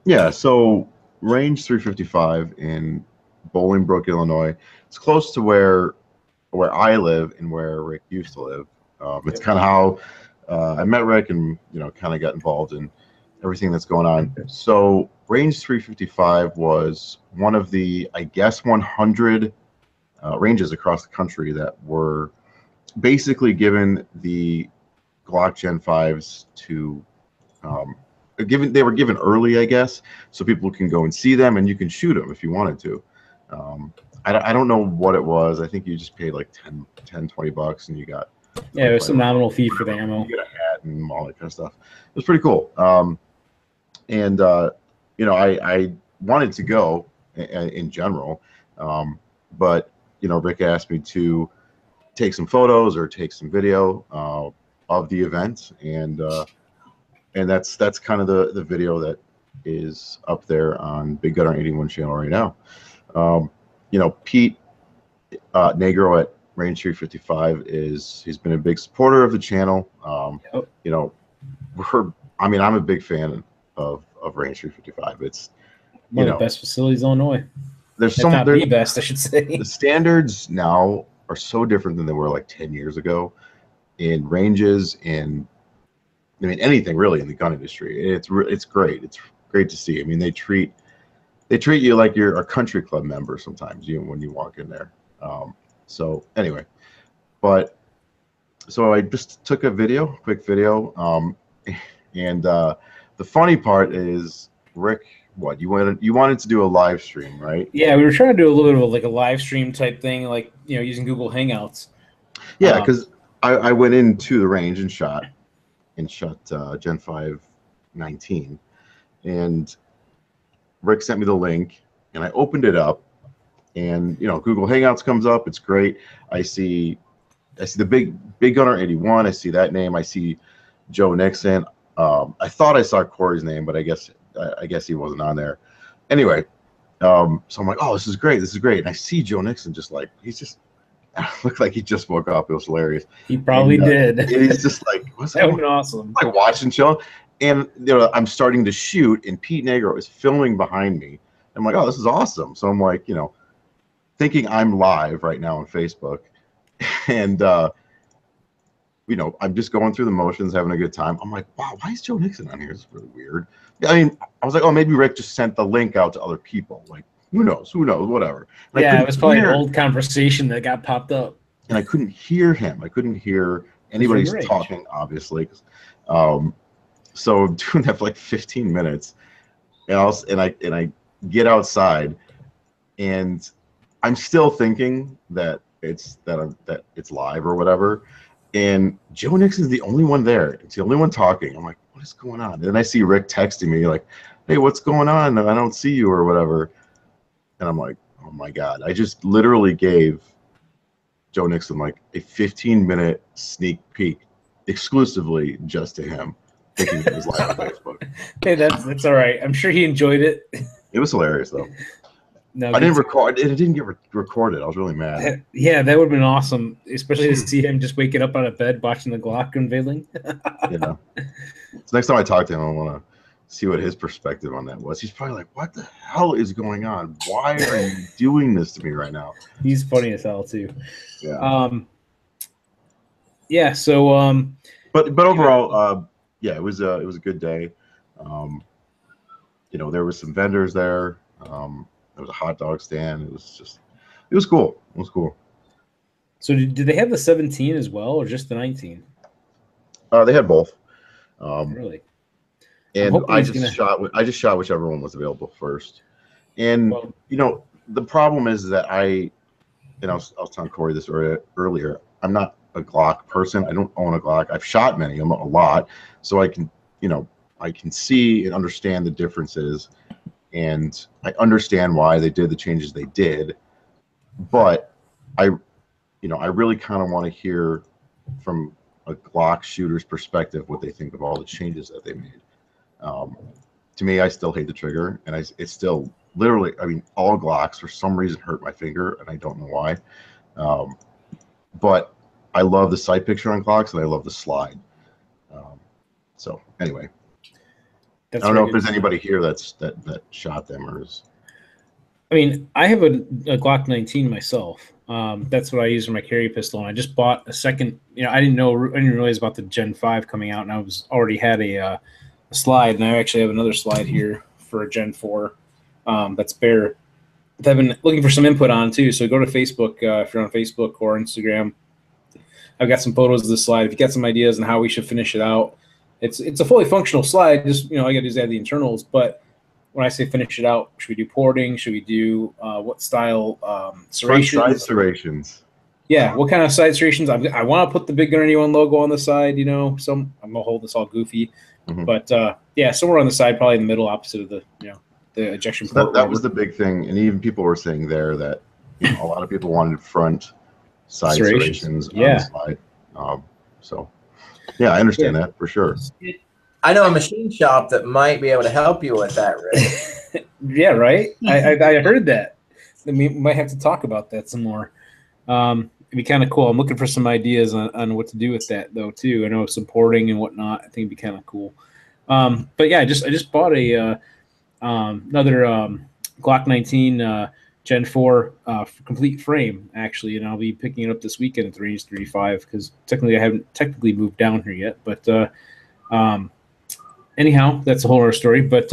Yeah, so Range 355 in Bolingbrook, Illinois. It's close to where I live and where Rick used to live. It's kind of how I met Rick and kind of got involved in everything that's going on. So Range 355 was one of the, I guess, 100 ranges across the country that were basically given the Glock Gen 5s to they were given early, I guess, so people can go and see them, and you can shoot them if you wanted to. I don't know what it was. I think you just paid like $10-$20 and you got it was some nominal fee for the ammo. You get a hat and all that kind of stuff. It was pretty cool. I wanted to go in general, but Rick asked me to take some photos or take some video of the event, and that's kind of the video that is up there on BigGunner81 channel right now. Pete Negro at Range 355 he's been a big supporter of the channel. I'm a big fan of Range 355. It's one of the best facilities in Illinois. There's the best, I should say. The standards now are so different than they were like 10 years ago in ranges, and anything really in the gun industry. It's great. It's great to see. They treat you like you're a country club member sometimes, when you walk in there. So anyway, so I just took a quick video, and the funny part is, Rick, what you wanted to do a live stream, right? Yeah, we were trying to do a little bit of like a live stream type thing, like using Google Hangouts. Yeah, because I went into the range and shot Gen 5 19, and Rick sent me the link, and I opened it up, and Google Hangouts comes up. It's great. I see the BigGunner81. I see that name. I see Joe Nixon. I thought I saw Corey's name, but I guess he wasn't on there. Anyway, so I'm like, oh, this is great. And I see Joe Nixon he's just looked like he just woke up. It was hilarious. He probably did. He's just like, what's that? That was awesome. Like watching show. And I'm starting to shoot, and Pete Negro is filming behind me. I'm like, oh, this is awesome. So I'm like, thinking I'm live right now on Facebook, and I'm just going through the motions, having a good time. I'm like, wow, why is Joe Nixon on here? It's really weird. I was like, oh, maybe Rick just sent the link out to other people. Like, who knows, whatever. And yeah, it was probably an old conversation that got popped up. And I couldn't hear him. I couldn't hear anybody talking, obviously. So I'm doing that for like 15 minutes, and I get outside, and I'm still thinking that it's live or whatever. And Joe Nixon's the only one there. It's the only one talking. I'm like, what is going on? And then I see Rick texting me like, hey, what's going on? I don't see you or whatever. And I'm like, oh my God. I just literally gave Joe Nixon like a 15-minute sneak peek exclusively just to him, thinking it was live on Facebook. Hey, that's all right. I'm sure he enjoyed it. It was hilarious though. No, I didn't record. It didn't get recorded. I was really mad. Yeah, that would have been awesome, especially to see him just waking up out of bed watching the Glock unveiling. So next time I talk to him, I want to see what his perspective on that was. He's probably like, "What the hell is going on? Why are you doing this to me right now?" He's funny as hell too. Yeah. yeah, so but overall, yeah, it was a good day. There was some vendors there. There was a hot dog stand. It was cool. It was cool. So did they have the 17 as well, or just the 19? They had both. Really? And I just shot whichever one was available first. And the problem is that I was telling Corey this earlier. I'm not a Glock person. I don't own a Glock. I've shot many of them, a lot, so I can see and understand the differences, and I understand why they did the changes they did. But I really kind of want to hear from a Glock shooter's perspective what they think of all the changes that they made. To me, I still hate the trigger, and it's still literally, all Glocks for some reason hurt my finger, and I don't know why. But I love the sight picture on Glocks, and I love the slide. So anyway, I don't know if there's anybody here that shot them or is. I have a Glock 19 myself. That's what I use for my carry pistol, and I just bought a second. I didn't realize about the Gen 5 coming out, and I already had a slide, and I actually have another slide here for a Gen 4 that's bare. That I've been looking for some input on too. So go to Facebook if you're on Facebook or Instagram. I've got some photos of the slide. If you got some ideas on how we should finish it out, it's a fully functional slide. Just all you got to do is add the internals. But when I say finish it out, should we do porting? Should we do what style serrations? Side serrations. Yeah, what kind of side serrations? I want to put the BigGunner81 logo on the side. So I'm gonna hold this all goofy. Mm-hmm. But yeah, somewhere on the side, probably in the middle, opposite of the the ejection port. That was the big thing, and even people were saying there that a lot of people wanted front side serrations on the slide. So yeah, I understand that for sure. I know a machine shop that might be able to help you with that, Rick. Yeah, right. I heard that. We might have to talk about that some more. It'd be kind of cool. I'm looking for some ideas on what to do with that though too. I know some porting and whatnot. I think it'd be kind of cool. But yeah, I just bought another Glock 19 Gen 4 complete frame actually, and I'll be picking it up this weekend at the Range 35 because technically I haven't moved down here yet. But anyhow, that's a whole other story. But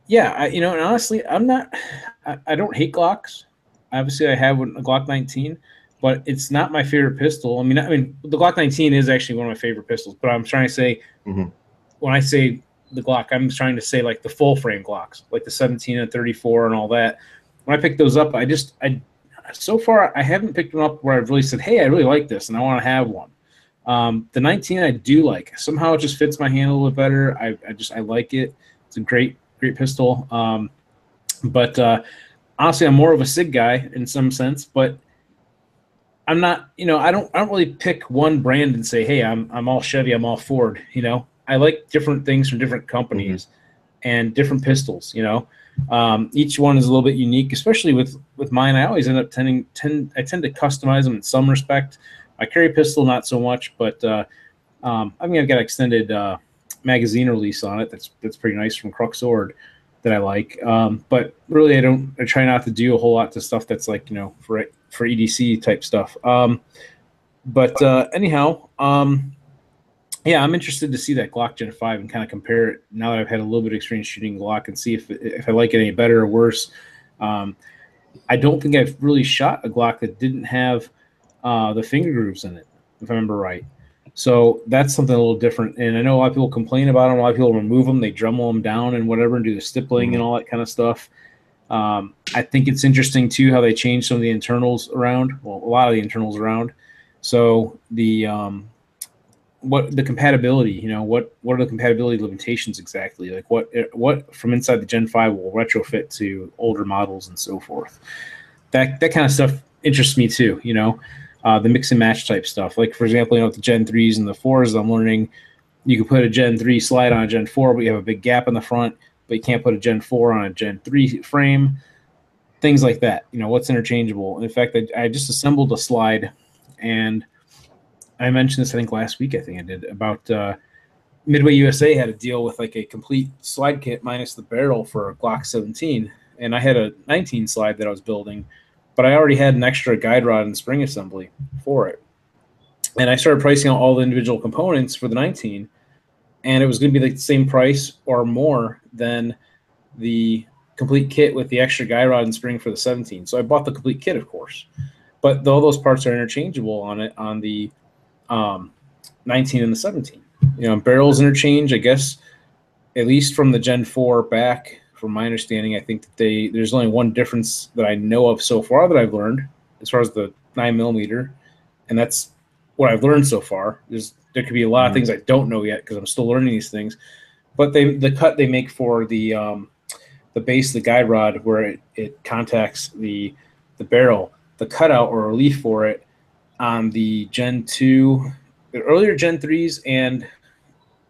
yeah, and honestly, I don't hate Glocks. Obviously, I have a Glock 19, but it's not my favorite pistol. The Glock 19 is actually one of my favorite pistols. But I'm trying to say, when I say the Glock, I'm trying to say like the full frame Glocks, like the 17 and 34 and all that. When I picked those up, so far I haven't picked one up where I've really said, hey, I really like this and I want to have one. The 19 I do like. Somehow it just fits my hand a little bit better. I like it. It's a great pistol. But honestly, I'm more of a SIG guy in some sense, but I'm not, I don't really pick one brand and say, hey, I'm all Chevy, I'm all Ford, I like different things from different companies and different pistols, each one is a little bit unique, especially with mine. I always end up tend to customize them in some respect. My carry pistol, not so much, but I've got extended magazine release on it. That's pretty nice from Crux Sword that I like. But really, I try not to do a whole lot to stuff that's like, for EDC type stuff. But anyhow, yeah, I'm interested to see that Glock Gen 5 and kind of compare it now that I've had a little bit of experience shooting Glock and see if I like it any better or worse. I don't think I've really shot a Glock that didn't have the finger grooves in it, if I remember right. So that's something a little different. And I know a lot of people complain about them. A lot of people remove them. They Dremel them down and whatever and do the stippling and all that kind of stuff. I think it's interesting, too, how they changed some of the internals around. Well, a lot of the internals around. So the compatibility, what are the compatibility limitations exactly? Like what from inside the Gen 5 will retrofit to older models and so forth. That kind of stuff interests me, too, the mix and match type stuff. Like, for example, with the Gen 3s and the 4s, I'm learning you can put a Gen 3 slide on a Gen 4, but you have a big gap in the front, but you can't put a Gen 4 on a Gen 3 frame. Things like that. What's interchangeable. In fact, I just assembled a slide, and I mentioned this, I think, last week, I did, about Midway USA had a deal with like a complete slide kit minus the barrel for a Glock 17, and I had a 19 slide that I was building, but I already had an extra guide rod and spring assembly for it. And I started pricing out all the individual components for the 19, and it was going to be like the same price or more than the complete kit with the extra guy rod and spring for the 17. So I bought the complete kit, of course, but all those parts are interchangeable on the 19 and the 17. Barrels interchange, I guess, at least from the Gen 4 back, from my understanding. I think that there's only one difference that I know of so far that I've learned as far as the 9mm, and that's what I've learned so far. There could be a lot of things I don't know yet because I'm still learning these things. But the cut they make for the base of the guide rod where it contacts the barrel, the cutout or relief for it on the Gen 2, the earlier Gen 3s and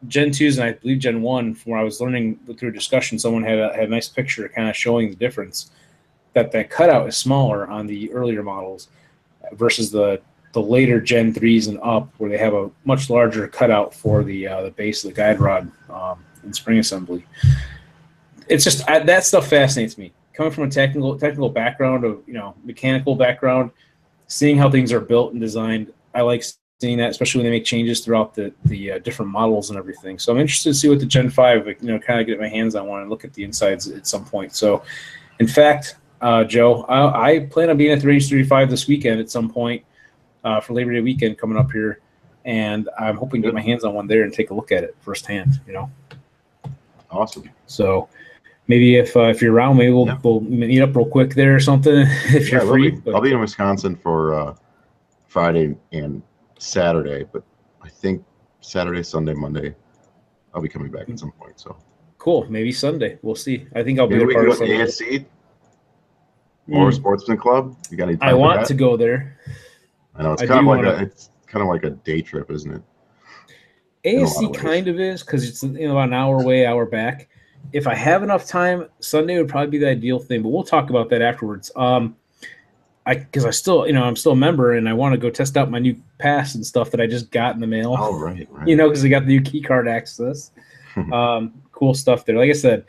Gen 2s, and I believe Gen 1, from what I was learning through discussion, someone had a nice picture kind of showing the difference, that cutout is smaller on the earlier models versus the later Gen 3s and up, where they have a much larger cutout for the base of the guide rod and spring assembly. It's just that stuff fascinates me. Coming from a technical background of mechanical background, seeing how things are built and designed, I like seeing that, especially when they make changes throughout the different models and everything. So I'm interested to see what the Gen 5, kind of get my hands on one and look at the insides at some point. So, in fact, Joe, I plan on being at the Range 35 this weekend at some point for Labor Day weekend coming up here, and I'm hoping to get my hands on one there and take a look at it firsthand. Awesome. So maybe if you're around, maybe we'll meet up real quick there or something if you're free. I'll be in Wisconsin for Friday and Saturday, but I think Saturday, Sunday, Monday, I'll be coming back at some point. So cool. Maybe Sunday. We'll see. I think I'll be a part of Sunday. ASC or Sportsman Club. You got any time I want to go there. I know it's kind of like a day trip, isn't it? ASC kind of is, because it's about an hour away, hour back. If I have enough time, Sunday would probably be the ideal thing, but we'll talk about that afterwards. Because I'm still a member, and I want to go test out my new pass and stuff that I just got in the mail. Oh, right. Because I got the new key card access. Cool stuff there. Like I said,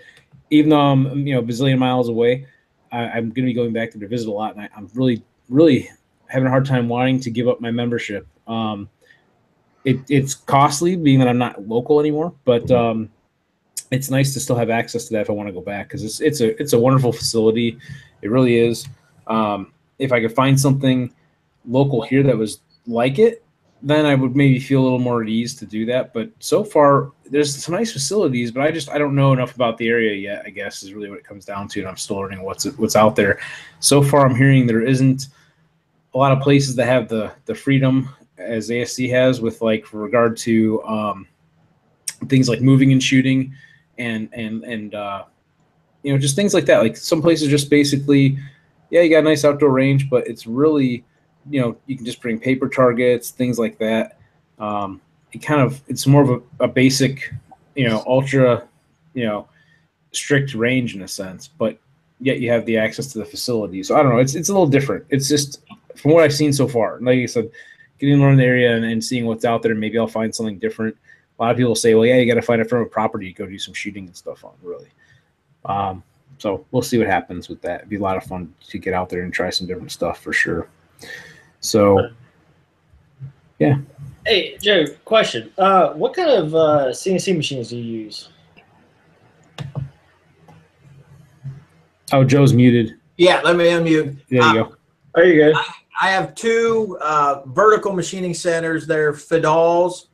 even though I'm a bazillion miles away, I'm going to be going back there to visit a lot, and I'm really, really having a hard time wanting to give up my membership. It's costly, being that I'm not local anymore, but it's nice to still have access to that if I want to go back, because it's a wonderful facility. It really is. If I could find something local here that was like it, then I would maybe feel a little more at ease to do that. But so far, there's some nice facilities, but I don't know enough about the area yet, I guess, is really what it comes down to, and I'm still learning what's out there. So far, I'm hearing there isn't a lot of places that have the freedom as ASC has with, for regard to things like moving and shooting and just things like that. Like some places just basically, you got a nice outdoor range, but it's really, you can just bring paper targets, things like that. It's more of a basic, ultra, strict range in a sense, but yet you have the access to the facility. So I don't know. It's a little different. It's just from what I've seen so far. Like I said, getting to learn the area and seeing what's out there, maybe I'll find something different. A lot of people say, well, you got to find it from a property to go do some shooting and stuff on, really. So we'll see what happens with that. It'd be a lot of fun to get out there and try some different stuff for sure. So, yeah. Hey, Joe, question. What kind of CNC machines do you use? Oh, Joe's muted. Yeah, let me unmute. There you go. There you go. I have two vertical machining centers. They're Fidals.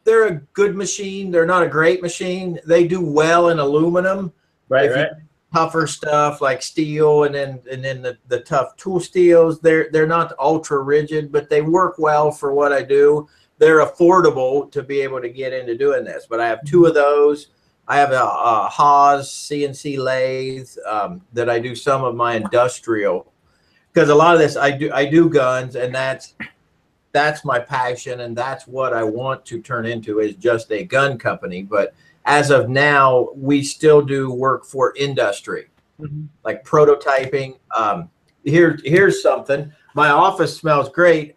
They're a good machine. They're not a great machine. They do well in aluminum. Right. Tougher stuff like steel, and then the tough tool steels. They're not ultra rigid, but they work well for what I do. They're affordable to be able to get into doing this. But I have two of those. I have a Haas CNC lathe that I do some of my industrial, because a lot of this I do guns, and that's my passion, and that's what I want to turn into, is just a gun company. But as of now, we still do work for industry, like prototyping. Here's something. My office smells great.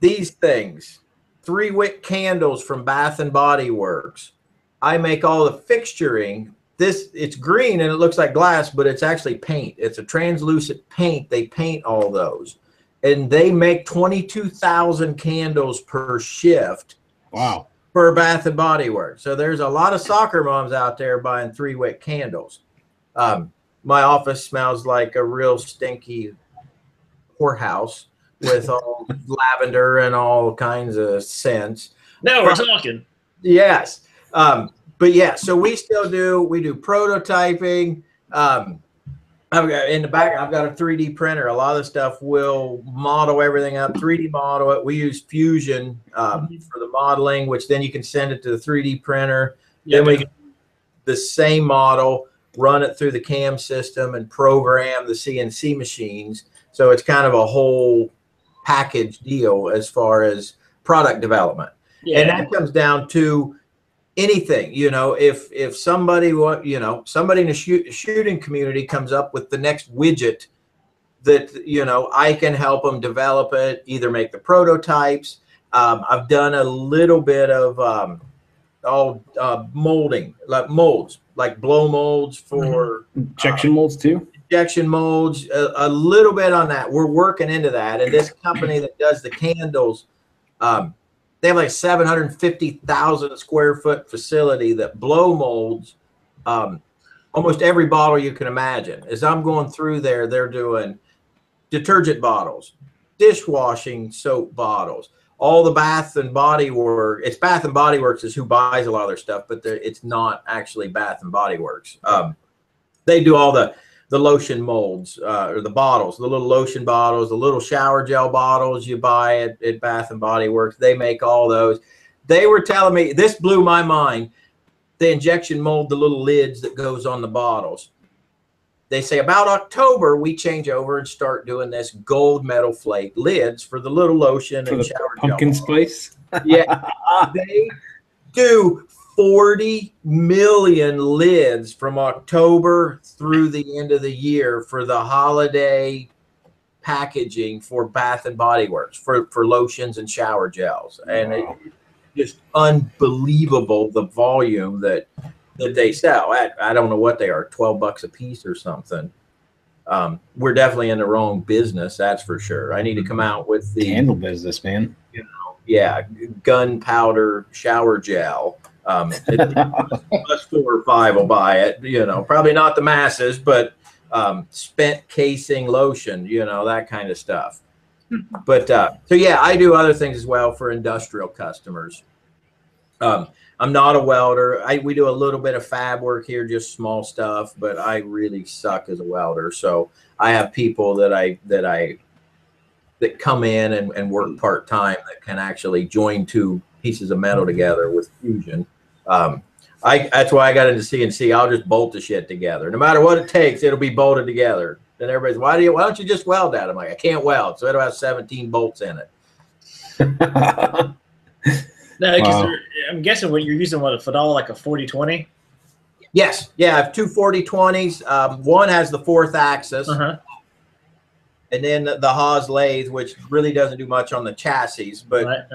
These things, 3-wick candles from Bath and Body Works. I make all the fixturing. It's green and it looks like glass, but it's actually paint. It's a translucent paint. They paint all those. and they make 22,000 candles per shift. Wow. For Bath and Body Works. So there's a lot of soccer moms out there buying 3-wick candles. My office smells like a real stinky whorehouse with all lavender and all kinds of scents. Now we're talking. Yes. But yeah, so we do prototyping. I've got in the back, I've got a 3D printer. A lot of the stuff will model everything up, 3D model it. We use Fusion for the modeling, which then you can send it to the 3D printer. Then we can the same model, run it through the CAM system and program the CNC machines. So it's kind of a whole package deal as far as product development. Yeah. And that comes down to anything, if somebody, somebody in the shooting community comes up with the next widget that, I can help them develop it, either make the prototypes. I've done a little bit of molding, like molds, like blow molds for injection molds too. Injection molds, a little bit on that. We're working into that. And this company that does the candles, they have like 750,000 square foot facility that blow molds almost every bottle you can imagine. As I'm going through there, they're doing detergent bottles, dishwashing soap bottles, all the Bath and Body Works. It's Bath and Body Works is who buys a lot of their stuff, but it's not actually Bath and Body Works. They do all the lotion molds or the bottles, the little lotion bottles, the little shower gel bottles you buy at Bath and Body Works. They make all those. They were telling me, this blew my mind. They injection mold the little lids that goes on the bottles. They say about October, we change over and start doing this gold metal flake lids for the little lotion and shower gel. Pumpkin spice? Yeah. They do 40 million lids from October through the end of the year for the holiday packaging for Bath and Body Works for lotions and shower gels. And it's just unbelievable the volume that they sell. I don't know what they are, $12 a piece or something. We're definitely in the wrong business, that's for sure. I need to come out with the candle business, man. Yeah, gunpowder shower gel. Us 4 or 5 will buy it, probably not the masses, but spent casing lotion, that kind of stuff. But so yeah, I do other things as well for industrial customers. I'm not a welder. We do a little bit of fab work here, just small stuff, but I really suck as a welder. So I have people that come in and work part-time that can actually join 2 pieces of metal together with Fusion. That's why I got into CNC. I'll just bolt the shit together. No matter what it takes, it'll be bolted together. Then everybody's, why don't you just weld that? I'm like, I can't weld, so it'll have 17 bolts in it. No, because I'm guessing when you're using a Fadal, like a 40-20. Yes, yeah, I have 2 40-20s. One has the 4th axis, and then the Haas lathe, which really doesn't do much on the chassis, but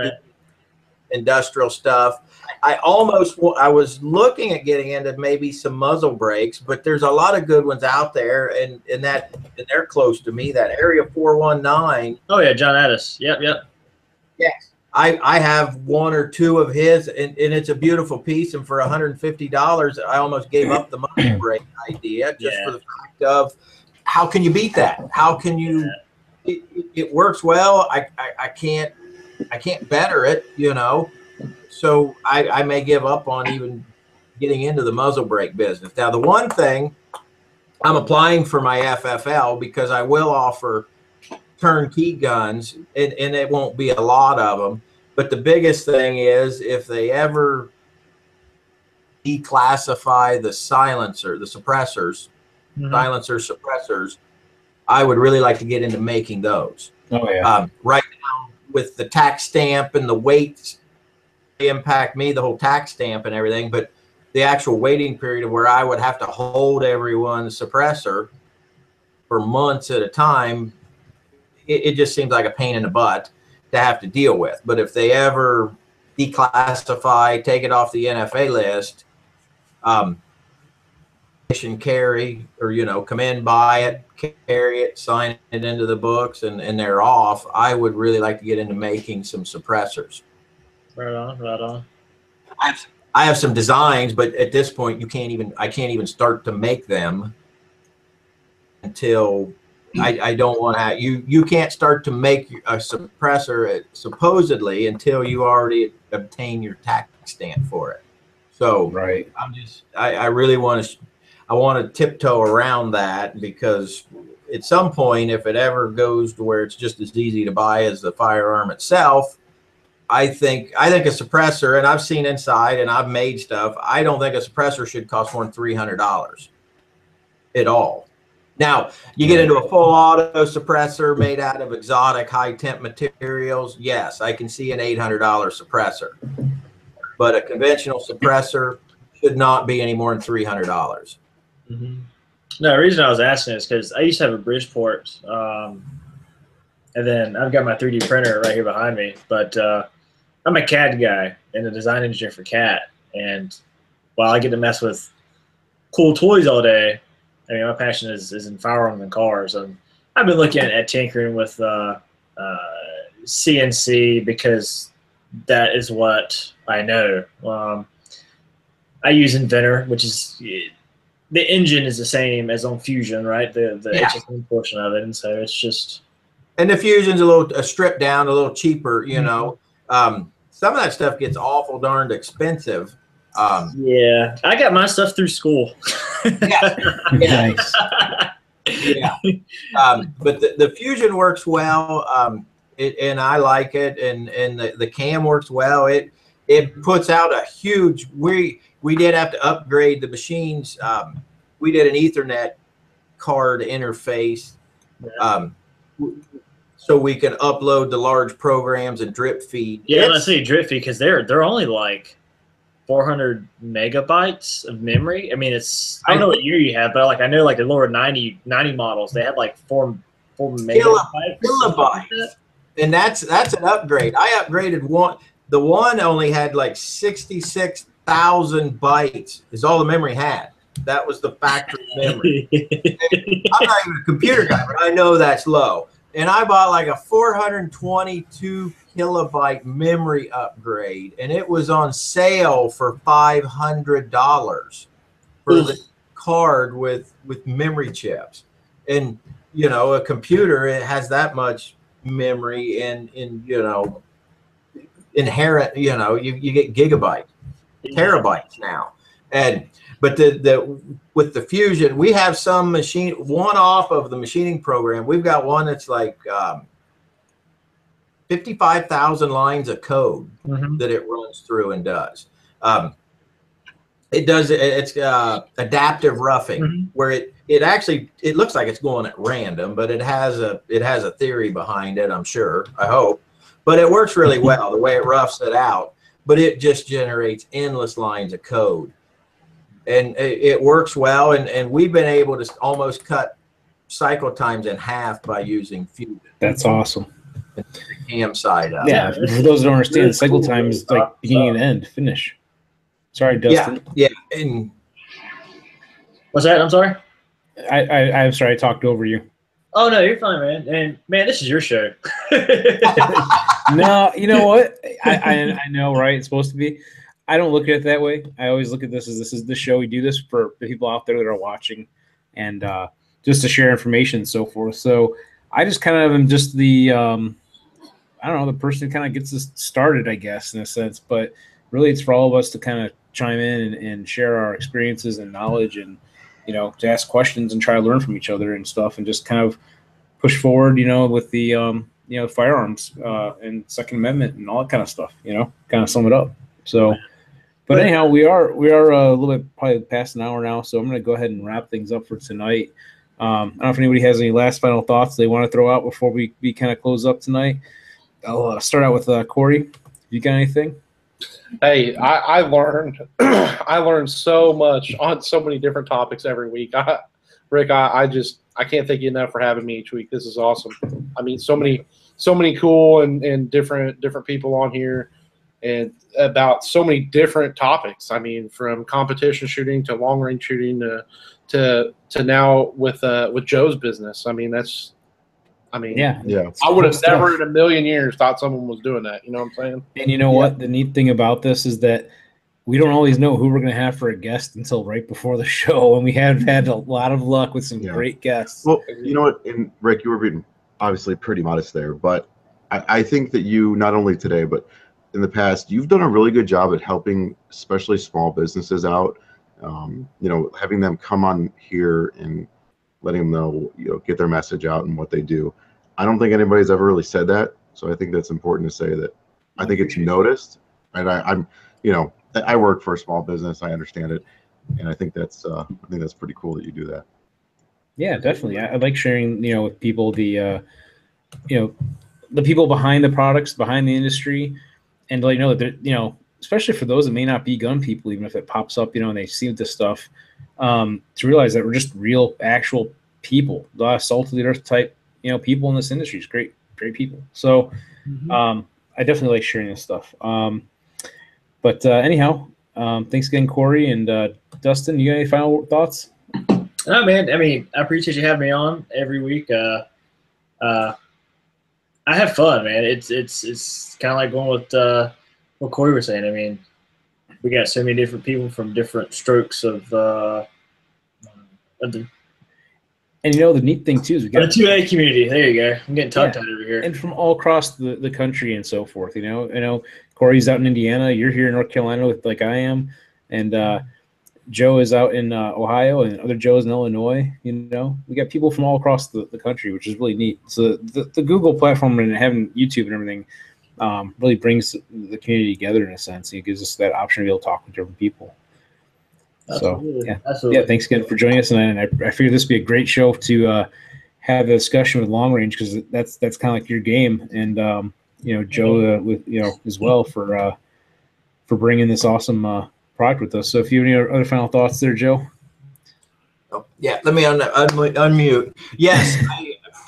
industrial stuff. I was looking at getting into maybe some muzzle brakes, but there's a lot of good ones out there, and they're close to me. That Area 419. Oh yeah, John Addis. Yep. Yes. I have 1 or 2 of his, and it's a beautiful piece. And for $150, I almost gave up the muzzle brake idea just for the fact of how can you beat that? How can you? It works well. I can't better it, So I may give up on even getting into the muzzle brake business. Now, the one thing I'm applying for my FFL because I will offer turnkey guns, and it won't be a lot of them. But the biggest thing is if they ever declassify the silencer, the suppressors, suppressors, I would really like to get into making those. Oh yeah. Right now with the tax stamp and the weights impact me, the whole tax stamp and everything, but the actual waiting period of where I would have to hold everyone's suppressor for months at a time, it just seems like a pain in the butt to have to deal with. But if they ever declassify, take it off the NFA list, carry, or, you know, come in, buy it, carry it, sign it into the books, and they're off. I would really like to get into making some suppressors. Right on, right on. I have some designs, but at this point, I can't even start to make them until I don't want to. You can't start to make a suppressor supposedly until you already obtain your tax stamp for it. So right. I really want to tiptoe around that, because at some point, if it ever goes to where it's just as easy to buy as the firearm itself, I think a suppressor, and I've seen inside and I've made stuff, I don't think a suppressor should cost more than $300 at all. Now, you get into a full auto suppressor made out of exotic high temp materials. Yes, I can see an $800 suppressor, but a conventional suppressor should not be any more than $300. Mm-hmm. No, the reason I was asking is because I used to have a Bridgeport, and then I've got my 3D printer right here behind me, but I'm a CAD guy and a design engineer for CAD. And while I get to mess with cool toys all day, I mean, my passion is in firearms and cars. And I've been looking at tinkering with CNC, because that is what I know. I use Inventor, which is the engine is the same as on Fusion, right? The HSM portion of it, and so it's just. And the Fusion's a stripped down, a little cheaper, you know. Some of that stuff gets awful darned expensive. Yeah, I got my stuff through school. Nice. Yeah. But the Fusion works well, and I like it, and the cam works well. It puts out a huge. We did have to upgrade the machines. We did an Ethernet card interface. So we can upload the large programs and drip feed. Yeah, let's say drip feed, because they're only like 400 megabytes of memory. I mean, I don't know what year you have, but like I know like the lower 90 models, they had like 4 megabytes. Kilobytes. And that's an upgrade. I upgraded one. The one only had like 66,000 bytes is all the memory had. That was the factory memory. I'm not even a computer guy, but I know that's low. And I bought like a 422 kilobyte memory upgrade, and it was on sale for $500 for the card with memory chips. And, you know, a computer, it has that much memory and you know, inherent, you know, you get gigabytes, terabytes now. But with the Fusion, we have some one off of the machining program. We've got one that's like 55,000 lines of code that it runs through and does. It's adaptive roughing, where it looks like it's going at random, but it has a theory behind it, I'm sure, I hope. But it works really well the way it roughs it out, but it just generates endless lines of code. And it works well, and we've been able to almost cut cycle times in half by using Fusion. That's awesome. The cam side of yeah, for those who don't understand, cycle time is like beginning and end, finish. Sorry, Dustin. Yeah. And what's that? I'm sorry. I'm sorry, I talked over you. Oh no, you're fine, man. And man, this is your show. No, you know what? I know, right? It's supposed to be. I don't look at it that way. I always look at this as this is the show. We do this for the people out there that are watching, and just to share information and so forth. So I just kind of am just the I don't know, the person who kind of gets us started, I guess, in a sense. But really, it's for all of us to kind of chime in and share our experiences and knowledge, and you know, to ask questions and try to learn from each other and stuff, and just kind of push forward, you know, with the you know, firearms and Second Amendment and all that kind of stuff. You know, kind of sum it up. So. But anyhow, we are a little bit probably past an hour now, so I'm going to go ahead and wrap things up for tonight. I don't know if anybody has any last final thoughts they want to throw out before we kind of close up tonight. I'll start out with Corey. You got anything? Hey, I learned I learned so much on so many different topics every week. Rick, I can't thank you enough for having me each week. This is awesome. I mean, so many cool and different people on here. and about so many different topics. I mean, from competition shooting to long range shooting to now with Joe's business. I mean, yeah. I would have never in a million years thought someone was doing that. You know what I'm saying? And you know what? The neat thing about this is that we don't always know who we're going to have for a guest until right before the show, and we have had a lot of luck with some great guests. Well, you know what? And Rick, you were being obviously pretty modest there, but I think that you, not only today, but in the past, you've done a really good job at helping, especially small businesses out. You know, having them come on here and letting them know, you know, get their message out and what they do. I don't think anybody's ever really said that, so I think that's important to say that. I think it's noticed, and I'm, you know, I work for a small business. I understand it, and I think that's pretty cool that you do that. Yeah, definitely. I like sharing, you know, with people the, you know, the people behind the products, behind the industry, and to let you know that they're, you know, especially for those that may not be gun people, even if it pops up, you know, and they see this stuff, to realize that we're just real, actual people, the salt of the earth type, you know, people in this industry. Is great people. So, I definitely like sharing this stuff. But anyhow, thanks again, Corey and Dustin. You got any final thoughts? Oh man, I mean, I appreciate you having me on every week. I have fun, man. It's kind of like going with what Corey was saying. I mean, we got so many different people from different strokes of and you know the neat thing too is we got the 2A community. There you go. I'm getting tongue-tied over here. And from all across the country and so forth. You know, Corey's out in Indiana. You're here in North Carolina with like I am, and Joe is out in Ohio, and other Joes in Illinois. You know, we got people from all across the country, which is really neat. So the Google platform and having YouTube and everything really brings the community together in a sense. It gives us that option to be able to talk with different people. Absolutely. So Absolutely. Yeah, thanks again for joining us, and I figured this would be a great show to have a discussion with long range, because that's kind of like your game, and you know, Joe with, you know, as well for bringing this awesome product with us. So if you have any other final thoughts there, Joe? Oh, yeah, let me unmute. Yes,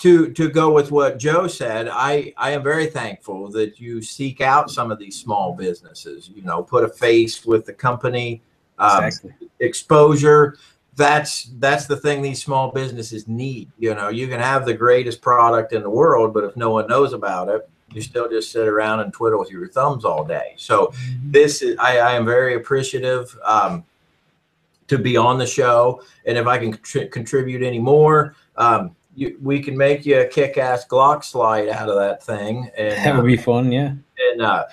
to go with what Joe said, I am very thankful that you seek out some of these small businesses. You know, put a face with the company. Exactly. Exposure. That's the thing these small businesses need. You know, you can have the greatest product in the world, but if no one knows about it, you still just sit around and twiddle with your thumbs all day. So this is, I am very appreciative to be on the show, and if I can contribute any more, we can make you a kick-ass Glock slide out of that thing, and that would be fun. Yeah, and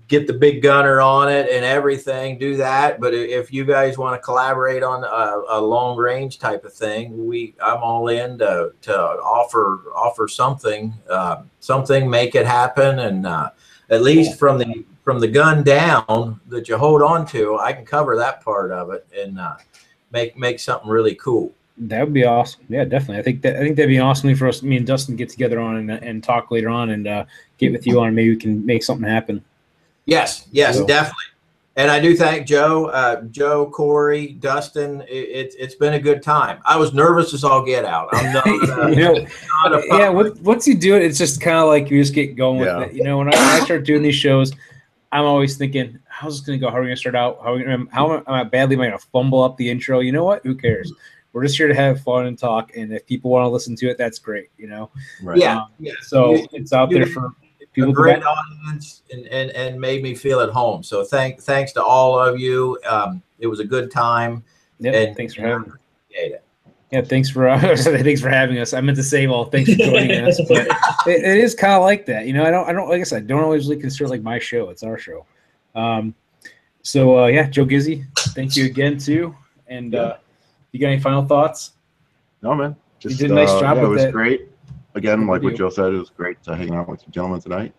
get the big gunner on it and everything, do that. But if you guys want to collaborate on a long range type of thing, I'm all in to offer something, make it happen. And at least from the gun down that you hold on to, I can cover that part of it and make something really cool. That would be awesome. Yeah, definitely. I think that'd be awesome for us, me and Dustin, get together on and talk later on, and get with you on, and maybe we can make something happen. Yes, so. Definitely. And I do thank Joe, Corey, Dustin. It's been a good time. I was nervous as all get out. I'm not, once you do it, it's just kind of like you just get going with it. You know, when I start doing these shows, I'm always thinking, how's this going to go? How are we going to start out? How badly am I going to fumble up the intro? You know what? Who cares? We're just here to have fun and talk. And if people want to listen to it, that's great. You know? Right. Yeah. So it's out there for people. A great audience and made me feel at home. So thanks to all of you. It was a good time. Yep. And thanks for having me. It. Yeah, thanks for having us. I meant to say, well, thanks for joining us, but it is kind of like that, you know. I don't like I said, I don't always really consider it like my show. It's our show. So yeah, Joe Gizzy, thank you again too. And you got any final thoughts? No, man. Just, you did a nice job. It was that. Great. Again, like what Joe said, it was great to hang out with you gentlemen tonight.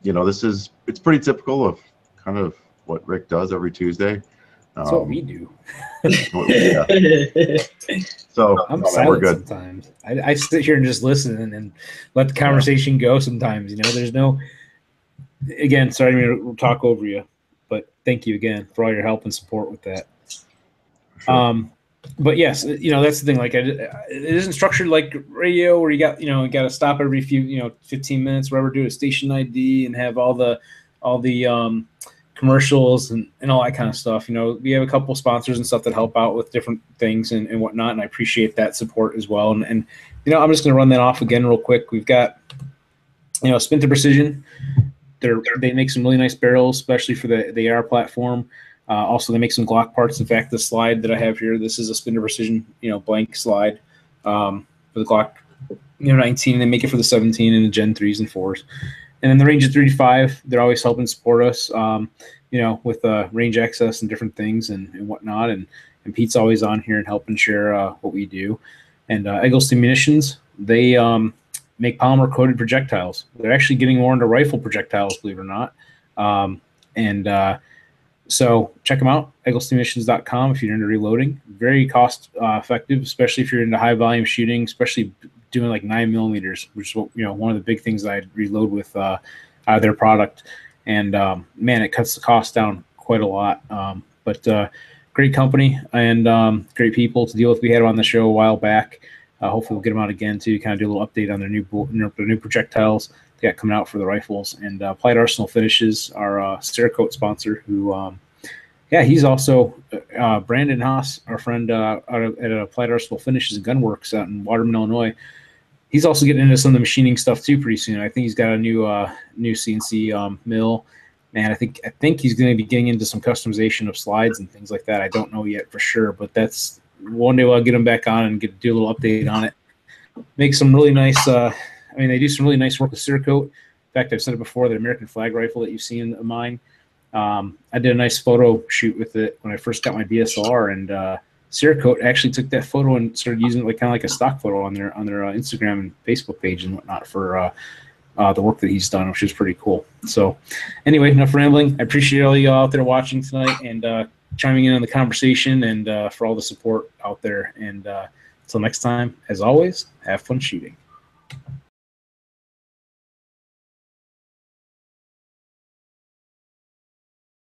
You know, it's pretty typical of kind of what Rick does every Tuesday. That's what we do. So I'm silent good. Sometimes. I sit here and just listen and let the conversation go sometimes. You know, there's no – again, sorry to talk over you, but thank you again for all your help and support with that. Sure. But yes, you know, that's the thing. Like, it isn't structured like radio where you got to stop every few, 15 minutes, whatever, do a station ID and have all the all the commercials and all that kind of stuff. You know, we have a couple sponsors and stuff that help out with different things and whatnot, and I appreciate that support as well. And you know, I'm just going to run that off again real quick. We've got, you know, Spin to Precision. They make some really nice barrels, especially for the AR platform. Also, they make some Glock parts. In fact, the slide that I have here, this is a Spin to Precision, you know, blank slide for the Glock, you know, 19. They make it for the 17 and the Gen 3s and 4s. And then the Ranger 3-5, they're always helping support us, you know, with range access and different things and whatnot. And Pete's always on here and helping share what we do. And Eggleston Munitions, they make polymer-coated projectiles. They're actually getting more into rifle projectiles, believe it or not. So check them out, egglestonmunitions.com if you're into reloading. Very cost-effective, especially if you're into high-volume shooting, especially doing like 9mm, which is what, you know, one of the big things I reload with out of their product. And man, it cuts the cost down quite a lot. But great company and great people to deal with. We had them on the show a while back. Hopefully we'll get them out again to kind of do a little update on their new projectiles they got coming out for the rifles. And Applied Arsenal Finishes, our Cerakote sponsor, who he's also Brandon Haas, our friend at Applied Arsenal Finishes and Gunworks out in Waterman, Illinois. He's also getting into some of the machining stuff too pretty soon. I think he's got a new CNC mill, and I think he's going to be getting into some customization of slides and things like that. I don't know yet for sure, but that's one day we'll get him back on and do a little update on it. Make some really nice. They do some really nice work with Cerakote. In fact, I've said it before, the American flag rifle that you've seen of mine. I did a nice photo shoot with it when I first got my DSLR, and Cerakote actually took that photo and started using it kind of like a stock photo on their Instagram and Facebook page and whatnot for the work that he's done, which is pretty cool. So anyway, enough rambling. I appreciate all you out there watching tonight and chiming in on the conversation and for all the support out there. And until next time, as always, have fun shooting.